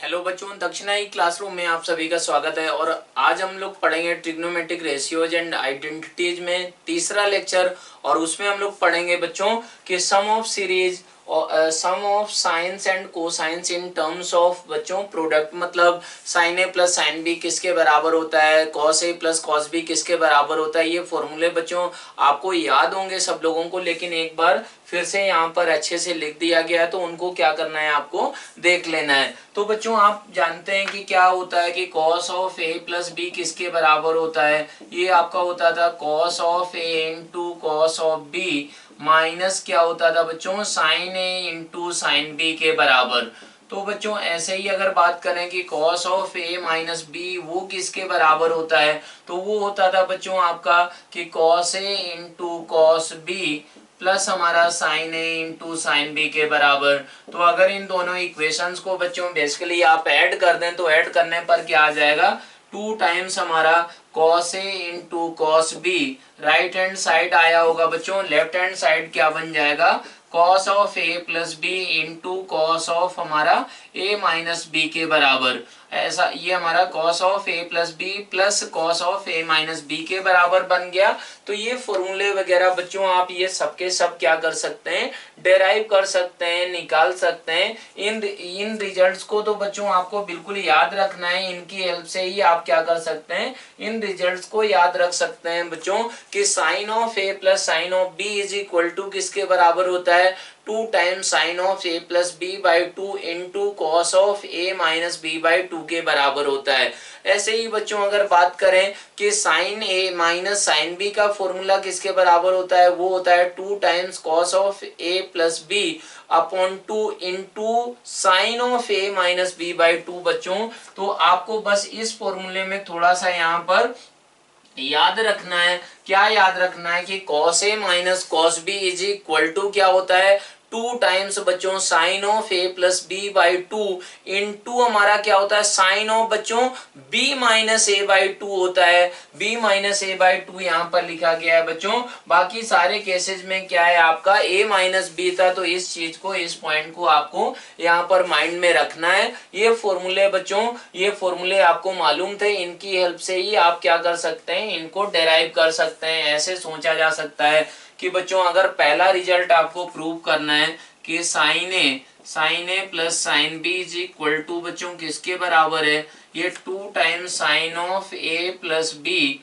Hello बच्चों, दक्षिणा ई classroom में आप सभी का स्वागत है। और आज हम लोग पढ़ेंगे ट्रिग्नोमेट्रिक रेशियोज एंड आइडेंटिटीज में तीसरा लेक्चर। और उसमें हम लोग पढ़ेंगे बच्चों कि sum of series sum of sines and cosines in terms of बच्चों प्रोडक्ट, मतलब sine A plus sine B किसके बराबर होता है, cos A plus cos B किसके बराबर होता है। ये फॉर्मूले बच्चों आपको याद होंगे सब लोगों को, लेकिन एक बार फिर से यहाँ पर अच्छे से लिख दिया गया है, तो उनको क्या करना है, आपको देख लेना है। तो बच्चों आप जानते हैं कि क्या होता है कि cos of a plus B किसके बराबर होता है। ये आपका होता था cos of a into cos of B minus क्या होता था बच्चों, sine A into sine B के बराबर। तो बच्चों ऐसे ही अगर बात करें कि cos of a minus B वो किसके बराबर होता है, तो वो होता था बच्चों आपका कि cos a into cos B plus हमारा sine A into sine B के बराबर। तो अगर इन दोनों इक्वेशंस को बच्चों बेसिकली आप ऐड कर दें तो ऐड करने पर क्या आ जाएगा, 2 टाइम्स हमारा cos A into cos B. Right hand side आया होगा बच्चों, लेफ्ट हैंड साइड क्या बन जाएगा, cos of a plus B into cos of हमारा a माइनस बी के बराबर। ऐसा ये हमारा cos of a plus B plus cos of a minus B के बराबर बन गया। तो ये फॉर्मूले वगैरह बच्चों आप ये सबके सब क्या कर सकते हैं, डेराइव कर सकते हैं, निकाल सकते हैं। इन रिजल्ट्स को तो बच्चों आपको बिल्कुल याद रखना है, इनकी हेल्प से ही आप क्या कर सकते हैं, इन रिजल्ट्स को याद रख सकते हैं बच्चों कि sine of a plus sine of b is equal to किसके बराबर होता है, 2 times sine of a plus B by 2 into cos of a minus B by 2 के बराबर होता है। ऐसे ही बच्चों अगर बात करें कि sine a minus sine b का फॉर्मूला किसके बराबर होता है, वो होता है 2 times cos of a plus B upon 2 into sine of a minus B by 2 बच्चों। तो आपको बस इस फॉर्मूले में थोड़ा सा यहाँ पर याद रखना है, क्या याद रखना है कि cos a minus cos B is equal to क्या होता है, 2 टाइम्स बच्चों sine of a plus B by 2 into हमारा क्या होता है, साइन ऑफ बच्चों b माइनस ए बाई 2 होता है। b माइनस ए बाई 2 यहाँ पर लिखा गया है बच्चों। बाकी सारे केसेस में क्या है आपका a माइनस बी था, तो इस चीज को, इस पॉइंट को आपको यहाँ पर माइंड में रखना है। ये फॉर्मूले बच्चों, ये फॉर्मूले आपको मालूम थे, इनकी हेल्प से ही आप क्या कर सकते हैं, इनको डेराइव कर सकते हैं। ऐसे सोचा जा सकता है कि बच्चों अगर पहला रिजल्ट आपको प्रूव करना है कि sine A plus sine B is equal to बच्चों किसके बराबर है, ये 2 times sine of A plus B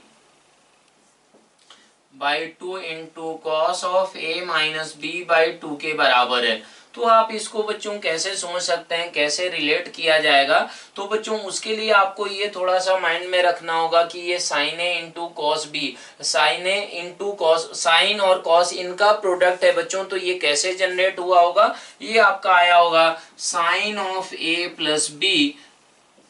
by 2 into cos of A minus B by 2 के बराबर है। तो आप इसको बच्चों कैसे सोच सकते हैं, कैसे रिलेट किया जाएगा, तो बच्चों उसके लिए आपको ये थोड़ा सा माइंड में रखना होगा कि ये sign A into cos B, sign A into cos, sign और कॉस इनका प्रोडक्ट है बच्चों। तो ये कैसे जनरेट हुआ होगा, ये आपका आया होगा sine of A plus B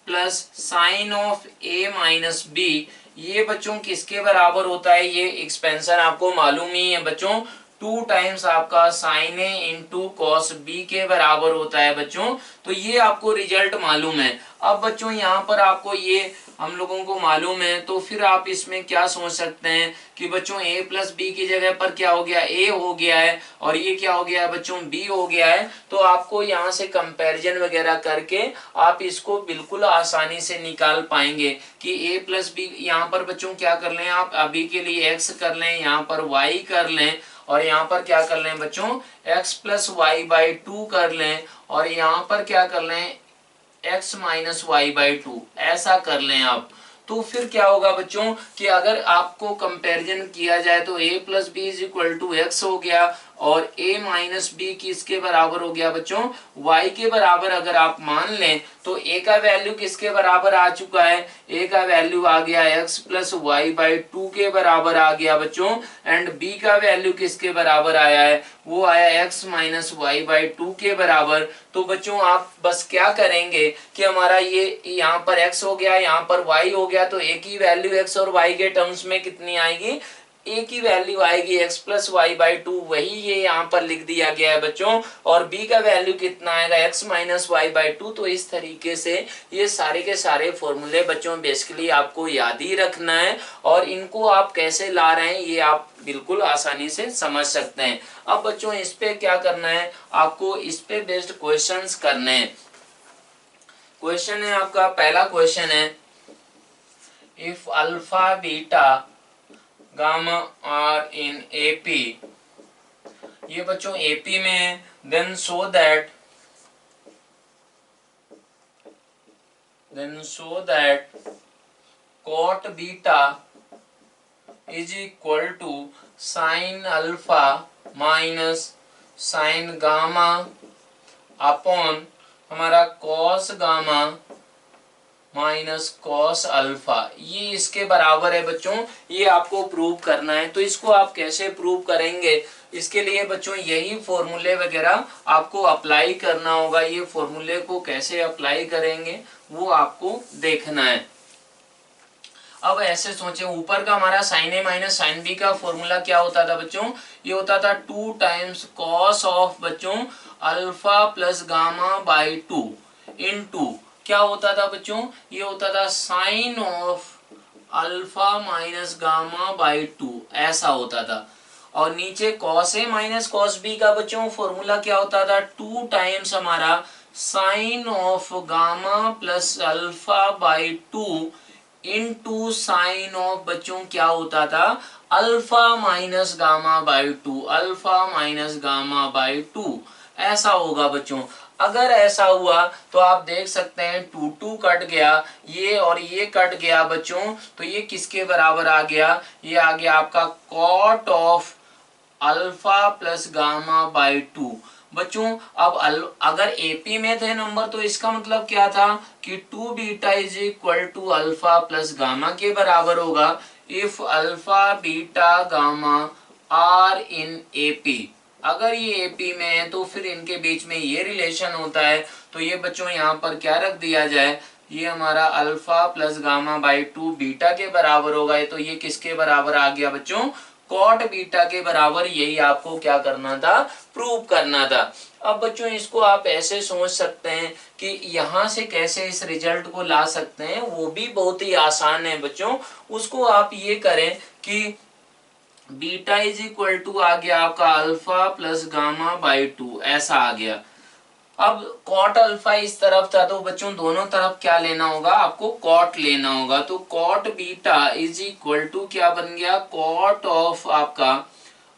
plus sine of A minus B. ये बच्चों किसके बराबर होता है, ये एक्सपेंशन आपको मालूम ही है बच्चों, 2 टाइम्स आपका sign A into cos B के बराबर होता है बच्चों। तो ये आपको रिजल्ट मालूम है। अब बच्चों यहाँ पर आपको ये हम लोगों को मालूम है, तो फिर आप इसमें क्या सोच सकते हैं कि बच्चों a प्लस बी की जगह पर क्या हो गया, a हो गया है, और ये क्या हो गया है बच्चों, b हो गया है। तो आपको यहाँ से कंपैरिजन वगैरह करके आप इसको बिल्कुल आसानी से निकाल पाएंगे कि a प्लस बी, यहाँ पर बच्चों क्या कर लें आप, अभी के लिए x कर लें, यहाँ पर y कर लें, और यहाँ पर क्या कर लें बच्चों, x प्लस वाई बाई 2 कर लें, और यहाँ पर क्या कर लें, x माइनस वाई बाई 2 ऐसा कर लें आप। तो फिर क्या होगा बच्चों कि अगर आपको कंपैरिजन किया जाए तो a plus B is equal to X हो गया, और a माइनस बी किसके बराबर हो गया बच्चों, y के बराबर अगर आप मान लें तो a का वैल्यू किसके बराबर आ चुका है, a का वैल्यू आ गया x प्लस वाई बाई 2 के बराबर आ गया बच्चों, एंड b का वैल्यू किसके बराबर आया है, वो आया x माइनस वाई बाई 2 के बराबर। तो बच्चों आप बस क्या करेंगे कि हमारा ये यहाँ पर x हो गया, यहाँ पर y हो गया, तो a की वैल्यू x और y के टर्म्स में कितनी आएगी, a की वैल्यू आएगी x प्लस वाई बाई 2, वही ये यहाँ पर लिख दिया गया है बच्चों, और b का वैल्यू कितना आएगा, x माइनस वाई बाई 2। तो इस तरीके से ये सारे के सारे फॉर्मूले बच्चों बेसिकली आपको याद ही रखना है, और इनको आप कैसे ला रहे हैं ये आप बिल्कुल आसानी से समझ सकते हैं। अब बच्चों इस पे क्या करना है, आपको इस पे बेस्ड क्वेश्चंस करने हैं। क्वेश्चन है आपका, पहला क्वेश्चन है if alpha beta gamma are in AP, ये बच्चों एपी में है, then so that cot beta is equal to sine alpha minus sine gamma upon हमारा cos gamma minus cos alpha, ये इसके बराबर है बच्चों। ये आपको प्रूव करना है। तो इसको आप कैसे प्रूव करेंगे, इसके लिए बच्चों यही फॉर्मूले वगैरह आपको अप्लाई करना होगा। ये फॉर्मूले को कैसे अप्लाई करेंगे वो आपको देखना है। अब ऐसे सोचे, ऊपर का हमारा sine A minus sine B का फॉर्मूला क्या होता था बच्चों, ये होता था 2 टाइम्स कॉस ऑफ बच्चों alpha plus gamma by 2 into क्या होता था बच्चों, ये होता था sine of alpha minus gamma by 2, ऐसा होता था। और नीचे cos A minus cos B का बच्चों फॉर्मूला क्या होता था, 2 टाइम्स हमारा sine of gamma plus alpha by 2 into sine of बच्चों क्या होता था, alpha minus gamma by 2, alpha minus gamma by 2, ऐसा होगा बच्चों। अगर ऐसा हुआ तो आप देख सकते हैं 2 2 कट गया, ये और ये कट गया बच्चों, तो ये किसके बराबर आ गया, ये आ गया आपका cot of alpha plus gamma by 2। बच्चों अब अगर एपी में थे नंबर तो इसका मतलब क्या था कि 2 beta is equal to alpha plus gamma के बराबर होगा if alpha beta gamma are in AP. अगर ये एपी में है तो फिर इनके बीच में ये रिलेशन होता है, तो ये बच्चों यहाँ पर क्या रख दिया जाए, ये हमारा alpha plus gamma by 2 beta के बराबर होगा। तो ये किसके बराबर आ गया बच्चों, कॉट बीटा के बराबर। यही आपको क्या करना था, प्रूव करना था। अब बच्चों इसको आप ऐसे सोच सकते हैं कि यहां से कैसे इस रिजल्ट को ला सकते हैं, वो भी बहुत ही आसान है बच्चों। उसको आप ये करें कि बीटा इज इक्वल टू आ गया आपका अल्फा प्लस गामा बाई 2, ऐसा आ गया। अब कॉट अल्फा इस तरफ था तो बच्चों दोनों तरफ क्या लेना होगा, आपको कॉट लेना होगा। तो cot beta is equal to क्या बन गया, कॉट ऑफ आपका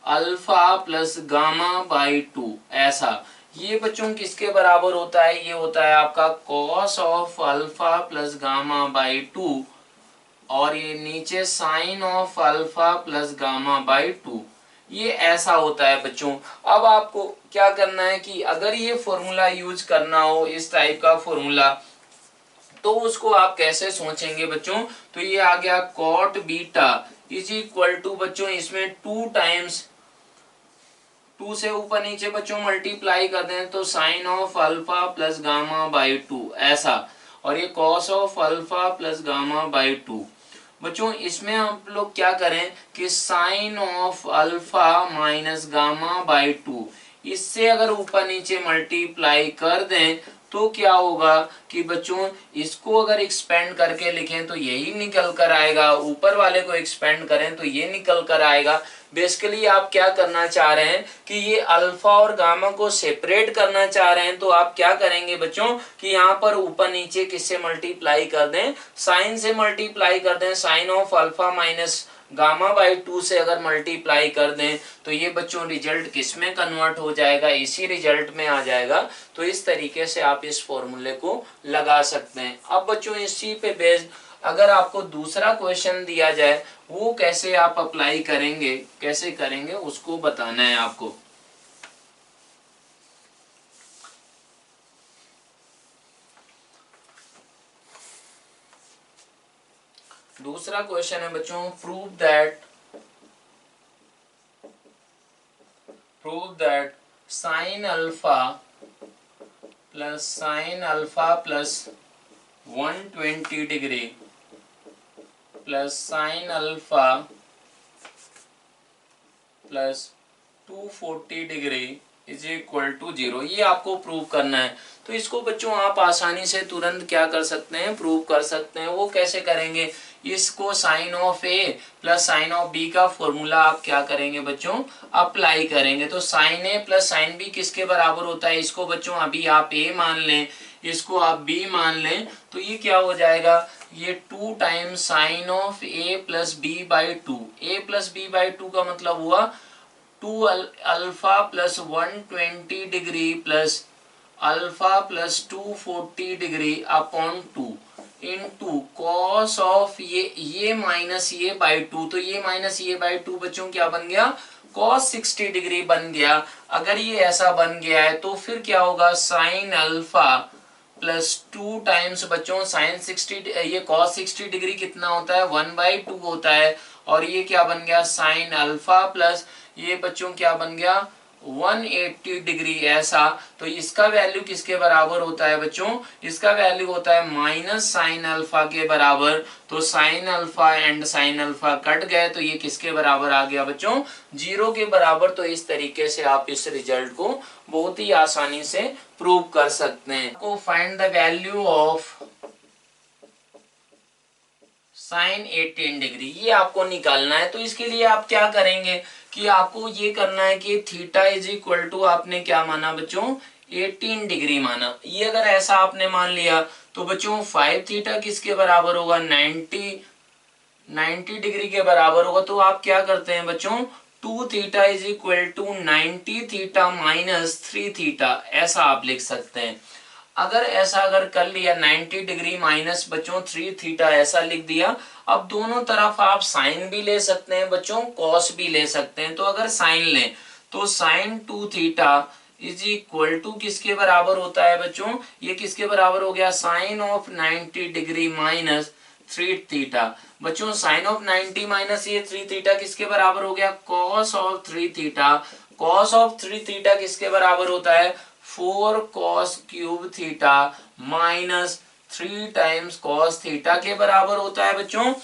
अल्फा प्लस गामा बाई 2, ऐसा। ये बच्चों किसके बराबर होता है, ये होता है आपका cos of alpha plus gamma by 2, और ये नीचे sine of alpha plus gamma by 2, ये ऐसा होता है बच्चों। अब आपको क्या करना है कि अगर ये फॉर्मूला यूज करना हो, इस टाइप का फॉर्मूला, तो उसको आप कैसे सोचेंगे बच्चों, तो ये आ गया cot beta is equal to बच्चों इसमें 2 टाइम्स 2 से ऊपर नीचे बच्चों मल्टीप्लाई कर दें तो sine of alpha plus gamma by 2, ऐसा। और ये cos of alpha plus gamma by 2। बच्चों इसमें आप लोग क्या करें कि sine of alpha minus gamma by 2, इससे अगर ऊपर नीचे मल्टीप्लाई कर दें तो क्या होगा कि बच्चों इसको अगर एक्सपेंड करके लिखें तो यही निकल कर आएगा, ऊपर वाले को एक्सपेंड करें तो ये निकल कर आएगा। बेसिकली आप क्या करना चाह रहे हैं कि ये अल्फा और गामा को सेपरेट करना चाह रहे हैं, तो आप क्या करेंगे बच्चों कि यहाँ पर ऊपर नीचे किससे मल्टीप्लाई कर दें, साइन से मल्टीप्लाई कर दें। Sine of alpha minus gamma by 2 से अगर मल्टीप्लाई कर दें तो ये बच्चों रिजल्ट किस में कन्वर्ट हो जाएगा, इसी रिजल्ट में आ जाएगा। तो इस तरीके से आप इस फॉर्मूले को लगा सकते हैं। अब बच्चों इसी पे बेस्ड अगर आपको दूसरा क्वेश्चन दिया जाए, वो कैसे आप अप्लाई करेंगे, कैसे करेंगे उसको बताना है आपको। दूसरा क्वेश्चन है बच्चों, prove that sine alpha plus 120 degree plus sine alpha plus 240 degree is equal to 0, ये आपको प्रूव करना है। तो इसको बच्चों आप आसानी से तुरंत क्या कर सकते हैं, प्रूव कर सकते हैं। वो कैसे करेंगे, इसको sine of A plus sine of B का फॉर्मूला आप क्या करेंगे बच्चों, अप्लाई करेंगे। तो sine A plus sine B किसके बराबर होता है, इसको बच्चों अभी आप ए मान लें, इसको आप b मान लें तो ये क्या हो जाएगा, ये 2 times sine of a plus B by two. A plus B by two का मतलब हुआ 2 alpha plus 120 degree plus alpha plus 240 degree upon 2 into cos of ये माइनस ये बाई टू, तो ये माइनस ये बाई टू बच्चों क्या बन गया, कॉस 60 डिग्री बन गया। अगर ये ऐसा बन गया है तो फिर क्या होगा, साइन अल्फा प्लस 2 टाइम्स बच्चों साइन 60, ये कॉस 60 डिग्री कितना होता है 1/2 होता है, और ये क्या बन गया साइन अल्फा प्लस ये बच्चों क्या बन गया 180 डिग्री ऐसा। तो इसका वैल्यू किसके बराबर होता है बच्चों, इसका वैल्यू होता है माइनस साइन अल्फा के बराबर। तो sine alpha and sine alpha cut गए तो ये किसके बराबर आ गया बच्चों, 0 के बराबर। तो इस तरीके से आप इस रिजल्ट को बहुत ही आसानी से प्रूव कर सकते हैं। को find the value of sine 18 degree, ये आपको निकालना है। तो इसके लिए आप क्या करेंगे कि आपको ये करना है कि थीटा इज इक्वल टू आपने क्या माना बच्चों 18 डिग्री माना। ये अगर ऐसा आपने मान लिया तो बच्चों 5 थीटा किसके बराबर होगा 90 डिग्री के बराबर होगा। तो आप क्या करते हैं बच्चों 2 theta is equal to 90 theta minus 3 theta, ऐसा आप लिख सकते हैं। अगर ऐसा अगर कर लिया 90 डिग्री माइनस बच्चों 3 थीटा ऐसा लिख दिया। अब दोनों तरफ आप साइन भी ले सकते हैं बच्चों, कॉस भी ले सकते हैं। तो अगर साइन लें तो sine 2 theta is equal to किसके बराबर होता है बच्चों, ये किसके बराबर हो गया sine of 90 degree minus 3 theta. बच्चों साइन ऑफ 90 माइनस ये 3 थीटा किसके बराबर हो गया cos of 3 theta. Cos of 3 theta किसके बराबर होता है 4 cos cube theta minus 3 times cos theta के बराबर होता है बच्चों।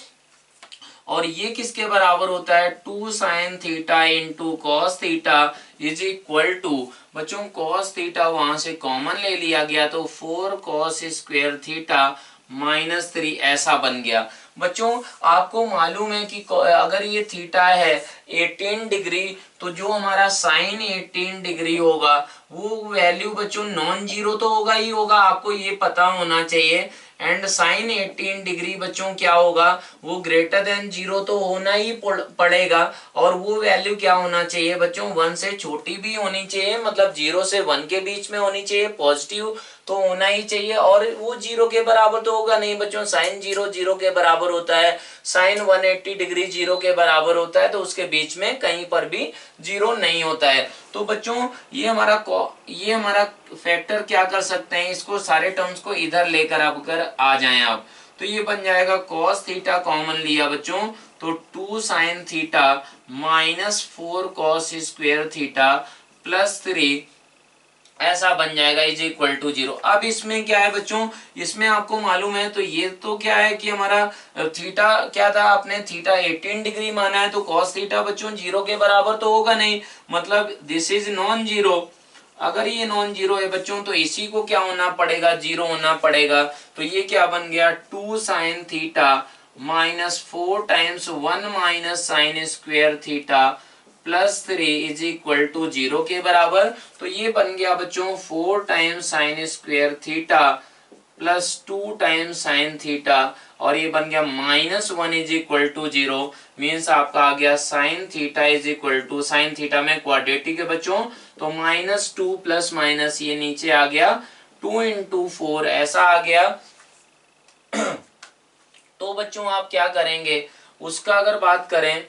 और ये किसके बराबर होता है 2 sine theta into cos theta is equal to बच्चों कॉस थीटा वहां से कॉमन ले लिया गया तो 4 कॉस स्क्वायर थीटा माइनस 3 ऐसा बन गया। बच्चों आपको मालूम है कि अगर ये थीटा है 18 डिग्री तो जो हमारा साइन 18 डिग्री होगा वो वैल्यू बच्चों नॉन जीरो तो होगा ही होगा, आपको ये पता होना चाहिए। एंड साइन 18 डिग्री बच्चों क्या होगा वो ग्रेटर देन 0 तो होना ही पड़ेगा। और वो वैल्यू क्या होना चाहिए बच्चों 1 से छोटी भी होनी चाहिए, मतलब 0 से 1 के बीच में होनी चाहिए, पॉजिटिव तो होना ही चाहिए। और वो 0 के बराबर तो होगा नहीं बच्चों, साइन 0 0 के बराबर होता है, साइन 180 डिग्री 0 के बराबर होता है, तो उसके बीच में कहीं पर भी 0 नहीं होता है। तो बच्चों ये हमारा फैक्टर क्या कर सकते हैं, इसको सारे टर्म्स को इधर लेकर अगर आ जाएं आप तो ये बन जाएगा कॉस थीटा कॉमन लिया बच्चों तो 2 sine theta minus 4 cos square theta plus 3 ऐसा बन जाएगा इज इक्वल टू 0। अब इसमें क्या है बच्चों, इसमें आपको मालूम है तो ये तो क्या है कि हमारा थीटा क्या था, आपने थीटा 18 डिग्री माना है तो कॉस थीटा बच्चों 0 के बराबर तो होगा नहीं, मतलब दिस इज नॉन जीरो। अगर ये नॉन जीरो है बच्चों तो इसी को क्या होना पड़ेगा 0 होना पड़ेगा। तो ये क्या बन गया 2 sine theta minus 4 times 1 minus sine square theta plus 3 is equal to 0 के बराबर। तो ये बन गया बच्चों 4 times sine square theta plus 2 times sine theta और ये बन गया minus 1 is equal to 0। Means आपका आ गया sine theta is equal to, sine theta में क्वाड्रेटिक है बच्चों तो माइनस 2 प्लस माइनस ये नीचे आ गया 2 इंटू 4 ऐसा आ गया। तो बच्चों आप क्या करेंगे, उसका अगर बात करें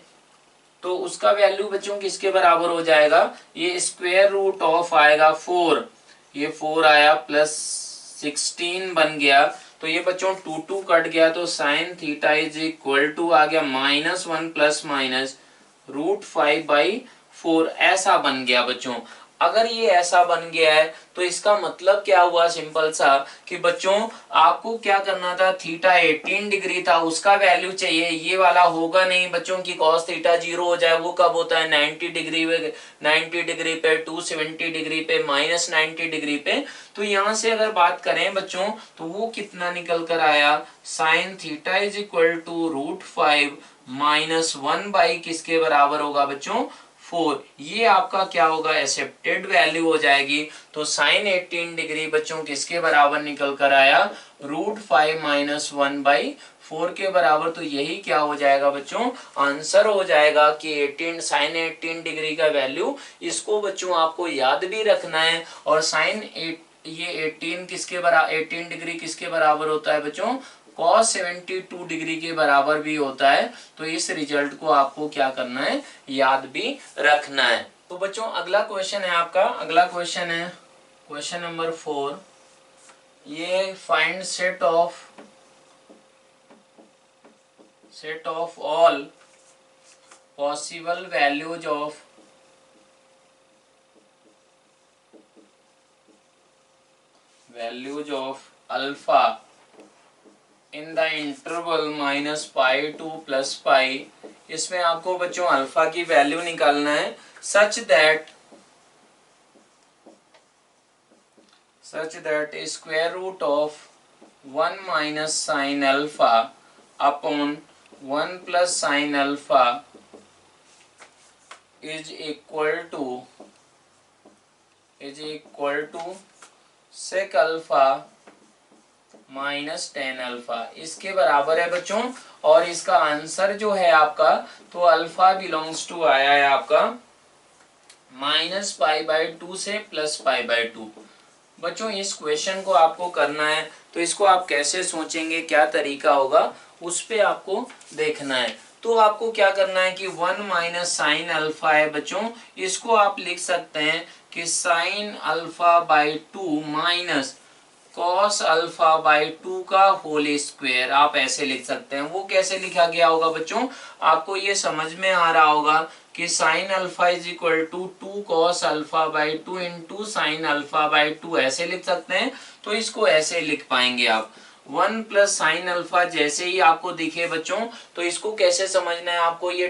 तो उसका वैल्यू बच्चों किसके बराबर हो जाएगा, ये स्क्वायर रूट ऑफ आएगा 4, ये 4 आया प्लस 16 बन गया। तो ये बच्चों 2 2 कट गया तो sine theta is equal to आ गया माइनस 1 प्लस माइनस रूट 5/4 ऐसा बन गया बच्चों। अगर ये ऐसा बन गया है तो इसका मतलब क्या हुआ, सिंपल सा कि बच्चों आपको क्या करना था, थीटा 18 डिग्री था उसका वैल्यू चाहिए, ये वाला होगा नहीं बच्चों की कॉस थीटा 0 हो जाए। वो कब होता है 90 डिग्री पे, 90 डिग्री पे, 270 डिग्री पे, माइनस 90 डिग्री पे। तो यहाँ से अगर बात करें बच्चों तो वो कितना निकल कर आया, sine theta is equal to root 5 minus 1 by किसके बराबर होगा बच्चों 4, ये आपका क्या होगा, एक्सेप्टेड वैल्यू हो जाएगी। तो साइन 18 डिग्री बच्चों किसके बराबर निकल कर आया, √5 - 1/4 के बराबर। तो यही क्या हो जाएगा बच्चों, आंसर हो जाएगा कि 18 साइन 18 डिग्री का वैल्यू। इसको बच्चों आपको याद भी रखना है। और साइन 8 ये 18 किसके बराबर, 18 डिग्री किसके बराबर होता है बच्चों, cos 72 डिग्री के बराबर भी होता है। तो इस रिजल्ट को आपको क्या करना है, याद भी रखना है। तो बच्चों अगला क्वेश्चन है आपका, अगला क्वेश्चन है क्वेश्चन नंबर 4। ये find set of all possible values of alpha in the interval -π to +π। इसमें आपको बच्चों अल्फा की वैल्यू निकालना है such that square root of 1 - sin alpha upon 1 + sin alpha is equal to sec alpha -tan alpha, इसके बराबर है बच्चों। और इसका आंसर जो है आपका, तो अल्फा बिलोंग्स टू आया है आपका -π/2 से +π/2। बच्चों इस क्वेश्चन को आपको करना है, तो इसको आप कैसे सोचेंगे, क्या तरीका होगा, उस पे आपको देखना है। तो आपको क्या करना है कि 1 - sin अल्फा है बच्चों, इसको आप लिख सकते हैं कि sin α/2 माइनस cos α/2 का होल स्क्वायर, आप ऐसे लिख सकते हैं। वो कैसे लिखा गया होगा बच्चों, आपको ये समझ में आ रहा होगा कि sin alpha is equal to 2 cos α/2 into sine α/2 ऐसे लिख सकते हैं। तो इसको ऐसे लिख पाएंगे आप 1 + sin अल्फा। जैसे ही आपको दिखे बच्चों, तो इसको कैसे समझना है आपको, ये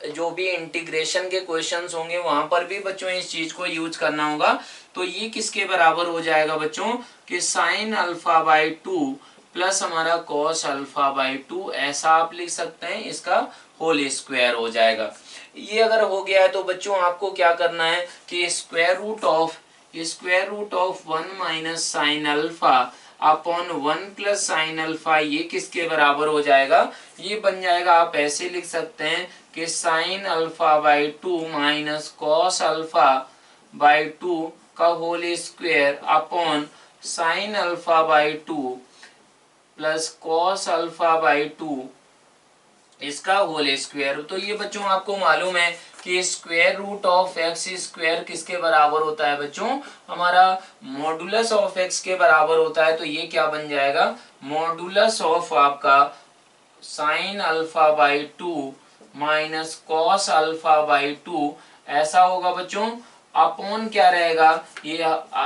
जो भी इंटीग्रेशन के क्वेश्चंस होंगे वहां पर भी बच्चों इस चीज को यूज करना होगा। तो ये किसके बराबर हो जाएगा बच्चों, कि sin α/2 प्लस हमारा cos α/2, ऐसा आप लिख सकते हैं, इसका होल स्क्वायर हो जाएगा। ये अगर हो गया है तो बच्चों आपको क्या करना है कि square root of 1 - sin alpha upon 1 + sin alpha, ये किसके बराबर हो जाएगा, ये बन जाएगा, आप ऐसे लिख सकते हैं कि sin α/2 माइनस cos α/2 का whole square upon sin α/2 plus cos α/2 इसका होल स्क्वायर। तो ये बच्चों आपको मालूम है कि square root of x square किसके बराबर होता है बच्चों, हमारा मॉडुलस ऑफ एक्स के बराबर होता है। तो ये क्या बन जाएगा, मॉडुलस ऑफ आपका sin α/2 माइनस cos α/2 ऐसा होगा बच्चों। अपॉन क्या रहेगा, ये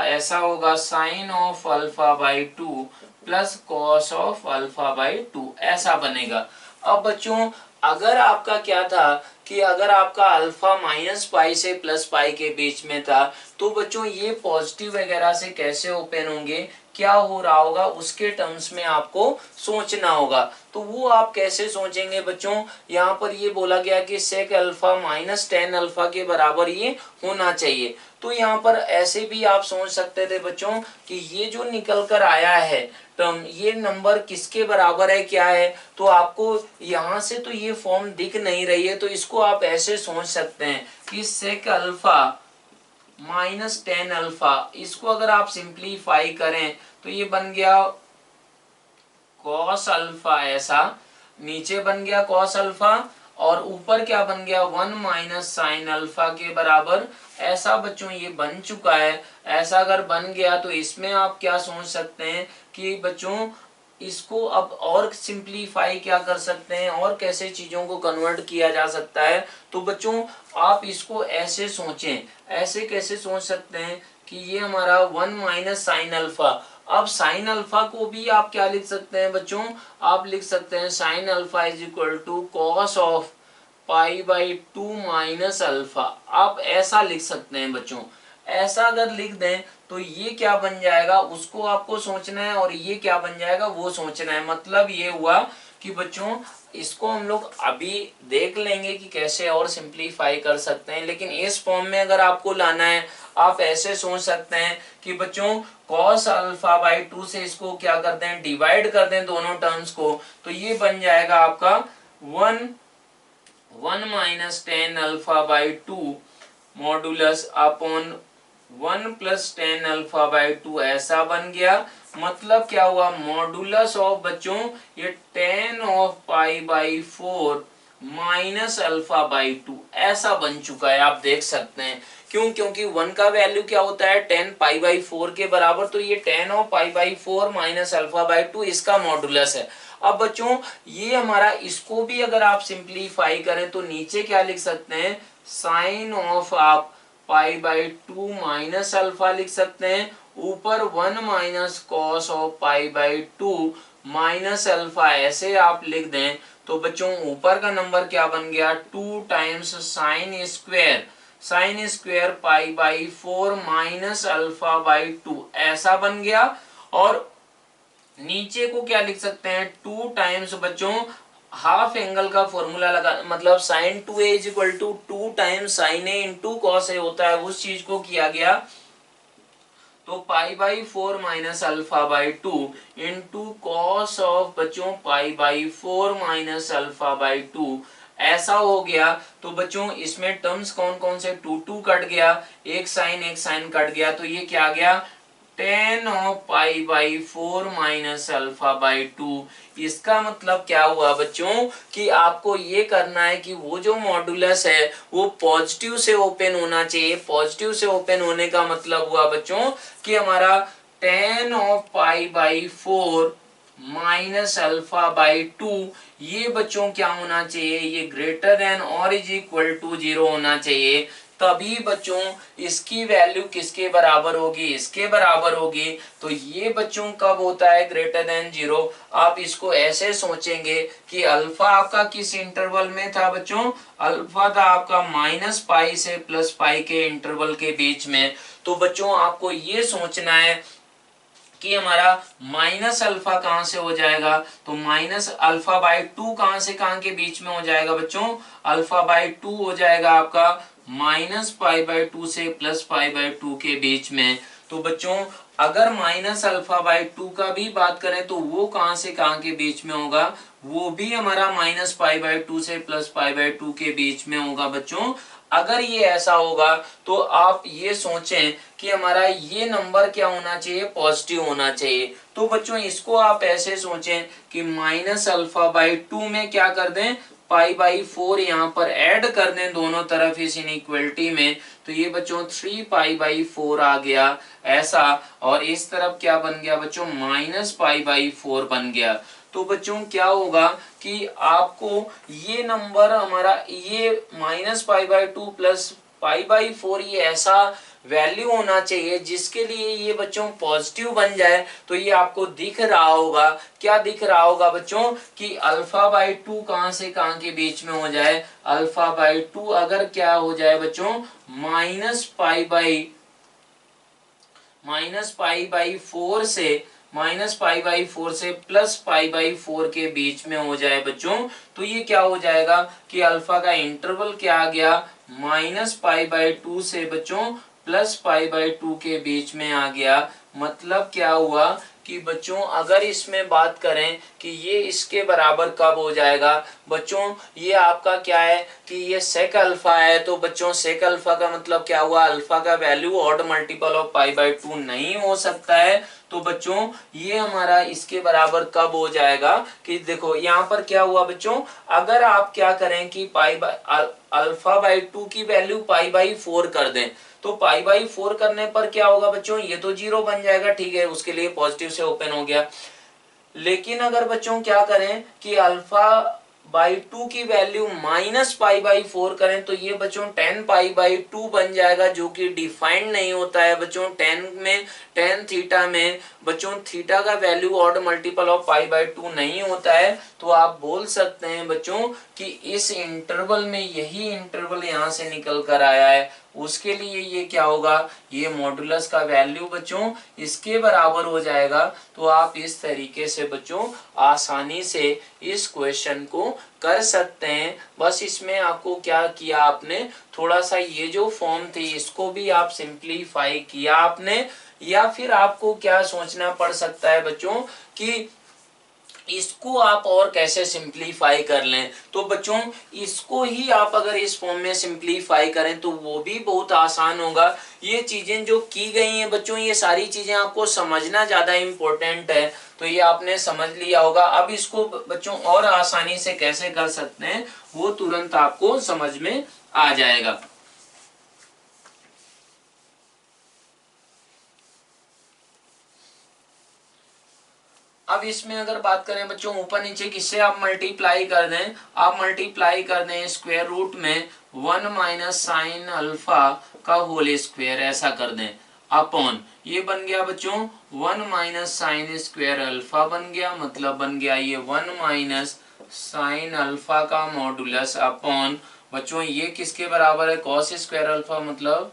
ऐसा होगा sin of α/2 plus cos of α/2 ऐसा बनेगा। अब बच्चों अगर आपका क्या था कि अगर आपका अल्फा -π से +π के बीच में था, तो बच्चों ये पॉजिटिव वगैरह से कैसे ओपन होंगे, क्या हो रहा होगा, उसके टर्म्स में आपको सोचना होगा। तो वो आप कैसे सोचेंगे बच्चों, यहाँ पर ये बोला गया कि sec अल्फा -tan अल्फा के बराबर ये होना चाहिए। तो यहाँ पर ऐसे भी आप सोच सकते थे बच्चों कि ये जो निकल कर आया है टर्म, ये नंबर किसके बराबर है, क्या है। तो आपको यहाँ से तो ये फॉर्म दिख नहीं रही है, तो इसको आप ऐसे सोच सकते हैं कि sec अल्फा -tan अल्फा, इसको अगर आप सिंप्लीफाई करें तो ये बन गया cos अल्फा, ऐसा नीचे बन गया cos अल्फा और ऊपर क्या बन गया 1 - sin अल्फा के बराबर, ऐसा बच्चों ये बन चुका है। ऐसा अगर बन गया तो इसमें आप क्या सोच सकते हैं कि बच्चों इसको अब और सिंप्लीफाई क्या कर सकते हैं, और कैसे चीजों को कन्वर्ट किया जा सकता है। तो बच्चों आप इसको ऐसे सोचें, ऐसे कैसे सोच सकते हैं कि ये हमारा 1 - sin अल्फा। अब साइन अल्फा को भी आप क्या लिख सकते हैं बच्चों, आप लिख सकते हैं sin alpha is equal to cos of π/2 minus alpha, आप ऐसा लिख सकते हैं बच्चों। ऐसा अगर लिख दें तो ये क्या बन जाएगा, उसको आपको सोचना है, और ये क्या बन जाएगा वो सोचना है। मतलब ये हुआ कि बच्चों इसको हम लोग अभी देख लेंगे कि कैसे और सिंप्लीफाई कर सकते हैं, लेकिन इस फॉर्म में अगर आपको लाना है आप ऐसे सोच सकते हैं कि बच्चों cos अल्फा बाई 2 से इसको क्या कर दें, डिवाइड कर दें दोनों टर्म्स को, तो ये बन जाएगा आपका 1 minus tan alpha by 2 modulus upon 1 plus tan alpha by 2 ऐसा बन गया। मतलब क्या हुआ, मॉडुलस ऑफ बच्चों ये ten of pi by 4 minus alpha by 2 ऐसा बन चुका है, आप देख सकते हैं। क्यों? क्योंकि 1 का वैल्यू क्या होता है, 10 पाई बाई 4 के बराबर, तो ये 10 of pi by 4 minus alpha by 2 इसका मॉडुलस है। अब बच्चों ये हमारा, इसको भी अगर आप सिंप्लीफाई करें तो नीचे क्या लिख सकते हैं, साइन ऑफ आप पाई बाई 2 माइनस अल्फा लिख सकते हैं, ऊपर 1 minus cos of pi by 2 minus alpha ऐसे आप लिख दें, तो बच्चों ऊपर का नंबर क्या बन गया, 2 times sine square pi by 4 minus alpha by 2 ऐसा बन गया। और नीचे को क्या लिख सकते हैं, 2 टाइम्स बच्चों हाफ एंगल का फॉर्मूला लगा, मतलब sine 2a is equal to 2 times sine A into cos A होता है, उस चीज को किया गया। तो pi by 4 minus alpha by 2 into cos of बच्चों pi by 4 minus alpha by 2 ऐसा हो गया। तो बच्चों इसमें टर्म्स कौन कौन से, 2 कट गया, एक साइन कट गया, तो ये क्या आ गया, ten of pi by 4 minus alpha by 2। इसका मतलब क्या हुआ बच्चों कि आपको ये करना है कि वो जो मॉडुलस है वो पॉजिटिव से ओपन होना चाहिए। पॉजिटिव से ओपन होने का मतलब हुआ बच्चों कि हमारा ten of pi by 4 minus alpha by 2 ये बच्चों क्या होना चाहिए, ये ग्रेटर देन और इज इक्वल टू 0 होना चाहिए। तभी बच्चों इसकी वैल्यू किसके बराबर होगी, इसके बराबर होगी। तो ये बच्चों कब होता है, ग्रेटर देन 0। आप इसको ऐसे सोचेंगे कि अल्फा आपका किस इंटरवल में था बच्चों, अल्फा था आपका माइनस पाई से प्लस पाई के इंटरवल के बीच में। तो बच्चों आपको ये सोचना है कि हमारा माइनस अल्फा कहां से हो जाएगा, तो माइनस अल्फा बाई 2 कहां से कहां के बीच में हो जाएगा बच्चों, अल्फा बाई 2 हो जाएगा आपका माइनस पाई बाई 2 से प्लस पाई बाई 2 के बीच में। तो बच्चों अगर माइनस अल्फा बाई 2 का भी बात करें तो वो कहां से कहां के बीच में होगा, वो भी हमारा माइनस पाई बाई 2 से प्लस पाई बाई 2 के बीच में होगा बच्चों। अगर ये ऐसा होगा तो आप ये सोचें कि हमारा ये नंबर क्या होना चाहिए, पॉजिटिव होना चाहिए। तो बच्चों इसको आप ऐसे सोचें कि माइनस अल्फा बाई 2 में क्या कर दें, पाई बाई 4 यहाँ पर ऐड कर दें दोनों तरफ इस इनइक्वलिटी में, तो ये बच्चों 3 पाई बाई 4 आ गया ऐसा। और इस तरफ क्या बन गया बच्चों, माइनस पाई बाई 4 बन गया। तो बच्चों क्या होगा कि आपको ये नंबर हमारा ये minus pi by 2 plus pi by 4 ये ऐसा वैल्यू होना चाहिए जिसके लिए ये बच्चों पॉजिटिव बन जाए। तो ये आपको दिख रहा होगा, क्या दिख रहा होगा बच्चों कि अल्फा बाई 2 कहां से कहां के बीच में हो जाए, अल्फा बाई 2 अगर क्या हो जाए बच्चों माइनस पाई बाई 4 से प्लस पाई बाई 4 के बीच में हो जाए बच्चों, तो ये क्या हो जाएगा कि अल्फा का इंटरवल क्या आ गया, माइनस पाई बाई 2 से बच्चों प्लस पाई बाई 2 के बीच में आ गया। मतलब क्या हुआ कि बच्चों अगर इसमें बात करें कि ये इसके बराबर कब हो जाएगा बच्चों, ये आपका क्या है कि ये सेक अल्फा है। तो बच्चों सेक अल्फा का मतलब क्या हुआ, अल्फा का value odd multiple of pi by 2 नहीं हो सकता है। तो बच्चों ये हमारा इसके बराबर कब हो जाएगा कि देखो यहाँ पर क्या हुआ बच्चों, अगर आप क्या करें कि पाई बाई अल्फा बाई 2 की वैल्यू पाई बाई 4 कर दें, तो पाई बाई 4 करने पर क्या होगा बच्चों, ये तो 0 बन जाएगा, ठीक है, उसके लिए पॉजिटिव से ओपन हो गया। लेकिन अगर बच्चों क्या करें कि अल्फा बाई 2 की वैल्यू माइनस पाई बाई 4 करें, तो ये बच्चों 10 पाई बाई 2 बन जाएगा, जो कि डिफाइंड नहीं होता है बच्चों। 10 थीटा में बच्चों थीटा का value odd multiple of pi by 2 नहीं होता है, तो आप बोल सकते हैं बच्चों कि इस इंटरवल में यही इंटरवल यहाँ से निकल कर आया है, उसके लिए ये क्या होगा, ये मॉडुलस का वैल्यू बच्चों इसके बराबर हो जाएगा। तो आप इस तरीके से बच्चों आसानी से इस क्वेश्चन को कर सकते हैं। बस इसमें आपको क्या किया, आपने थोड़ा सा ये जो फॉर्म थी इसको भी आप सिंप्लीफाई किया आपने, या फिर आपको क्या सोचना पड़ सकता है बच्चों कि इसको आप और कैसे सिंप्लीफाई कर लें। तो बच्चों इसको ही आप अगर इस फॉर्म में सिंप्लीफाई करें तो वो भी बहुत आसान होगा। ये चीजें जो की गई हैं बच्चों, ये सारी चीजें आपको समझना ज्यादा इम्पोर्टेंट है, तो ये आपने समझ लिया होगा। अब इसको बच्चों और आसानी से कैसे कर सकते हैं वो तुरंत आपको समझ में आ जाएगा। अब इसमें अगर बात करें बच्चों ऊपर नीचे किससे आप मल्टीप्लाई कर दें, आप मल्टीप्लाई कर दें स्क्वायर रूट में 1 माइनस साइन अल्फा का होल स्क्वायर, ऐसा कर दें अपॉन, ये बन गया बच्चों 1 माइनस साइन स्क्वायर अल्फा बन गया, मतलब बन गया ये 1 माइनस साइन अल्फा का मॉडुलस अपॉन बच्चों ये किसके बराबर है, कॉस स्क्वायर अल्फा, मतलब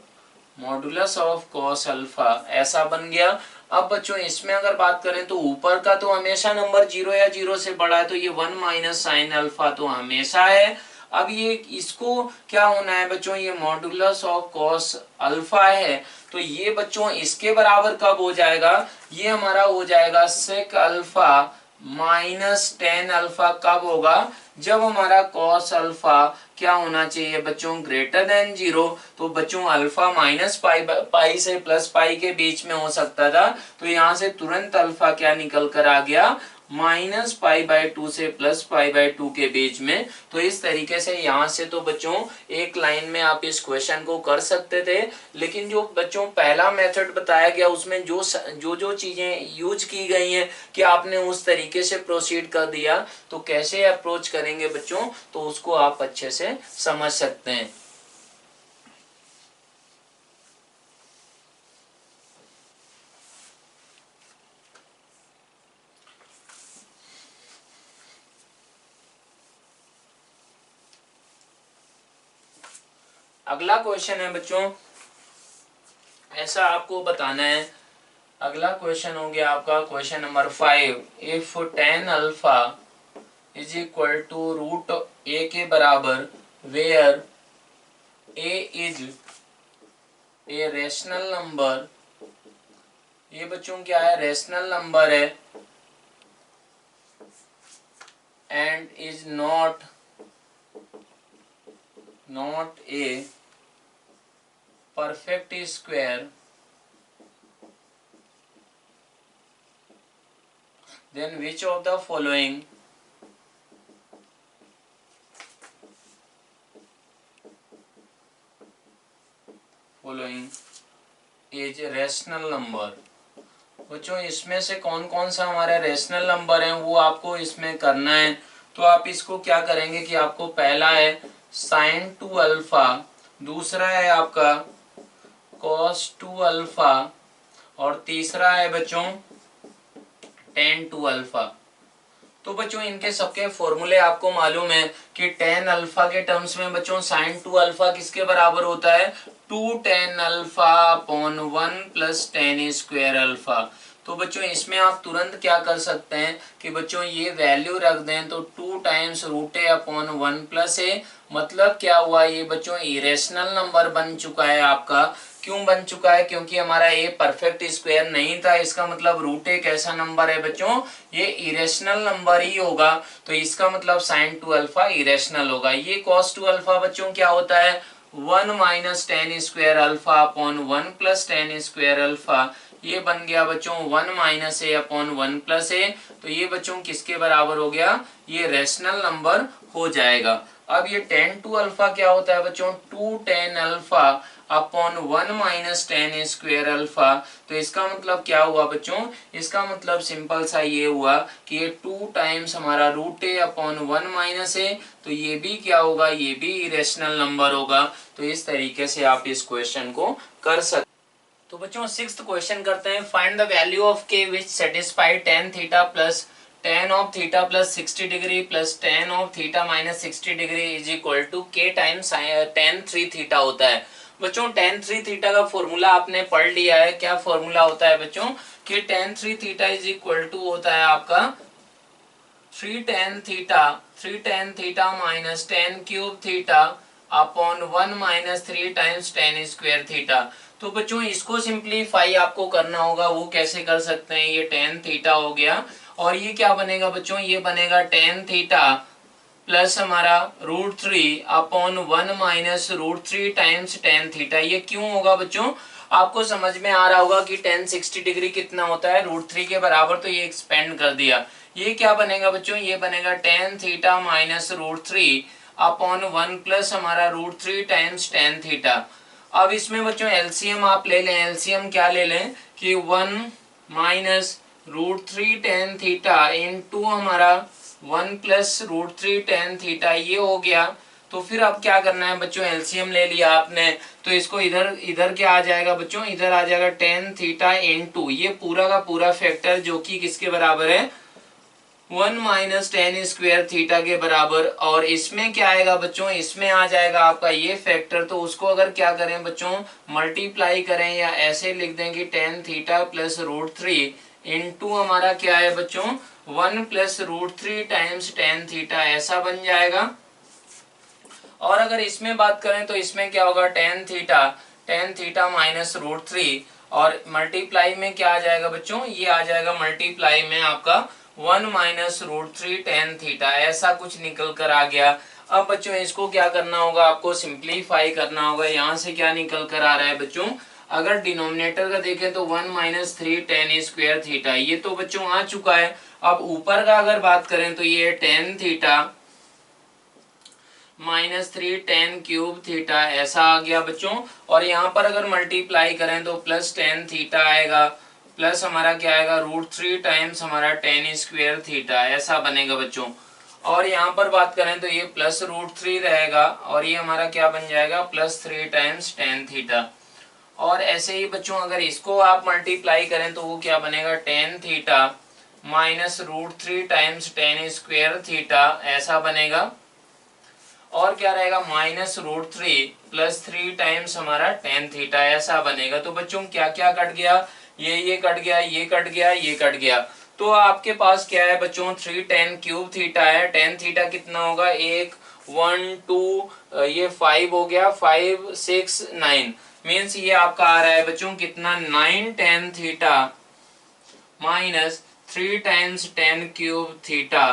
मॉडुलस ऑफ कॉस अल्फा, ऐसा बन गया। अब बच्चों इसमें अगर बात करें तो ऊपर का तो हमेशा नंबर 0 या 0 से बड़ा है, तो ये 1 माइनस साइन अल्फा तो हमेशा है। अब ये इसको क्या होना है बच्चों, ये मॉडुलस ऑफ कॉस अल्फा है, तो ये बच्चों इसके बराबर कब हो जाएगा, ये हमारा हो जाएगा sec alpha minus tan alpha, कब होगा, जब हमारा कॉस अल्फा क्या होना चाहिए बच्चों, ग्रेटर देन 0। तो बच्चों अल्फा माइनस पाई से प्लस पाई के बीच में हो सकता था, तो यहाँ से तुरंत अल्फा क्या निकल कर आ गया, माइनस पाई बाय 2 से प्लस पाई बाय 2 के बीच में। तो इस तरीके से यहाँ से तो बच्चों एक लाइन में आप इस क्वेश्चन को कर सकते थे, लेकिन जो बच्चों पहला मेथड बताया गया उसमें जो चीजें यूज की गई हैं कि आपने उस तरीके से प्रोसीड कर दिया, तो कैसे अप्रोच करेंगे बच्चों, तो उसको आप अच्छे से समझ सकते हैं। अगला क्वेश्चन है बच्चों, ऐसा आपको बताना है। अगला क्वेश्चन हो गया आपका question number 5, if tan alpha is equal to root A के बराबर, where A is a rational number, ये बच्चों क्या है, रेशनल नंबर है, and is not a perfect square, then which of the following is rational number। बच्चों इसमें से कौन कौन सा हमारे रेशनल नंबर है वो आपको इसमें करना है। तो आप इसको क्या करेंगे कि आपको पहला है साइन 2 अल्फा, दूसरा है आपका cos 2 अल्फा, और तीसरा है बच्चों tan 2 अल्फा। तो बच्चों इनके सबके फॉर्मूले आपको मालूम है कि tan अल्फा के टर्म्स में बच्चों sin 2 अल्फा किसके बराबर होता है, 2 tan alpha upon 1 plus tan square alpha. तो बच्चों इसमें आप तुरंत क्या कर सकते हैं कि बच्चों ये वैल्यू रख दें, तो 2 टाइम्स रूट ए अपॉन 1 प्लस ए, मतलब क्या हुआ, ये बच्चों इरेशनल नंबर बन चुका है आपका। क्यों बन चुका है, क्योंकि हमारा ए परफेक्ट स्क्वायर नहीं था, इसका मतलब रूट ए कैसा नंबर है बच्चों, ये इरेशनल नंबर ही होगा, तो इसका मतलब साइन 2 अल्फा इरेशनल होगा। ये cos 2 अल्फा बच्चों क्या होता है, 1 minus ten square alpha upon 1 plus ten square alpha, ये बन गया बच्चों 1 माइनस ए अपॉन 1 प्लस ए। तो ये बच्चों किसके बराबर हो गया, ये रेशनल नंबर हो जाएगा। अब ये tan 2 अल्फा क्या होता है बच्चों, 2 tan alpha upon 1 minus ten square alpha. तो इसका मतलब क्या हुआ बच्चों, इसका मतलब सिंपल सा ये हुआ कि ये 2 टाइम्स हमारा रूट ए अपॉन 1 माइनस ए, तो ये भी क्या होगा, ये भी इरेशनल नंबर होगा। तो इस तरीके से आप इस क्वेश्चन को कर सकते। तो बच्चों सिक्स्थ क्वेश्चन करते हैं। Find the value of K which satisfy tan theta plus tan of theta plus 60 degree plus tan of theta minus 60 degree is equal to K times tan three theta होता है। बच्चों tan three theta का formula आपने पढ़ लिया है। क्या formula होता है बच्चों कि tan three theta is equal to होता है आपका three tan theta minus tan cube theta upon one minus three times tan square theta. तो बच्चों इसको सिंप्लीफाई आपको करना होगा। वो कैसे कर सकते हैं, ये टेन थीटा हो गया और ये क्या बनेगा बच्चों, ये बनेगा टेन थीटा प्लस हमारा root three upon one minus root three times tan theta. ये क्यों होगा बच्चों, आपको समझ में आ रहा होगा कि टेन 60 डिग्री कितना होता है, रूट थ्री के बराबर, तो ये एक्सपेंड कर दिया। ये क्या बनेगा बच्चों, ये बनेगा tan theta minus root three upon one plus हमारा root three times tan theta. अब इसमें बच्चों एलसीएम आप ले लें। एलसीएम क्या ले लें कि one minus root three tan theta into हमारा one plus root three tan theta, ये हो गया। तो फिर अब क्या करना है बच्चों, एलसीएम ले लिया आपने तो इसको इधर इधर क्या आ जाएगा बच्चों, इधर आ जाएगा टेन थीटा इंटू ये पूरा का पूरा फैक्टर जो कि किसके बराबर है, one minus ten square theta के बराबर। और इसमें क्या आएगा बच्चों, इसमें आ जाएगा आपका ये फैक्टर। तो उसको अगर क्या करें बच्चों, मल्टीप्लाई करें या ऐसे लिख दें कि tan theta plus root three into हमारा क्या है बच्चों, one plus root three times tan theta, ऐसा बन जाएगा। और अगर इसमें बात करें तो इसमें क्या होगा, tan theta minus root three और मल्टीप्लाई में क्या आ जाएगा बच्चों, ये आ जाएगा मल्टीप्लाई में आपका one minus root three tan theta, ऐसा कुछ निकल कर आ गया। अब बच्चों इसको क्या करना होगा, आपको सिंप्लीफाई करना होगा। यहाँ से क्या निकल कर आ रहा है बच्चों, अगर डिनोमिनेटर का देखें तो one minus three tan square theta, ये तो बच्चों आ चुका है। अब ऊपर का अगर बात करें तो ये ten theta minus three ten cube theta, ऐसा आ गया बच्चों। और यहाँ पर अगर मल्टीप्लाई करें तो प्लस टेन थीटा आएगा प्लस हमारा क्या आएगा, रूट थ्री टाइम्स हमारा टेन स्क्वायर थीटा, ऐसा बनेगा बच्चों। और यहाँ पर बात करें तो ये प्लस रूट थ्री रहेगा और ये हमारा क्या बन जाएगा, plus three times tan theta. और ऐसे ही बच्चों अगर इसको आप मल्टीप्लाई करें तो वो क्या बनेगा, tan theta minus root three times tan square theta, ऐसा बनेगा। और क्या रहेगा, minus root three plus three times हमारा टेन थीटा, ऐसा बनेगा। तो बच्चों क्या क्या कट गया, ये कट गया, ये कट गया, ये कट गया। तो आपके पास क्या है बच्चों, थ्री टेन क्यूब थीटा है। टेन थीटा कितना होगा, एक वन टू, ये फाइव हो गया, फाइव सिक्स नाइन, मीन्स ये आपका आ रहा है बच्चों कितना, nine tan theta minus three times tan cube theta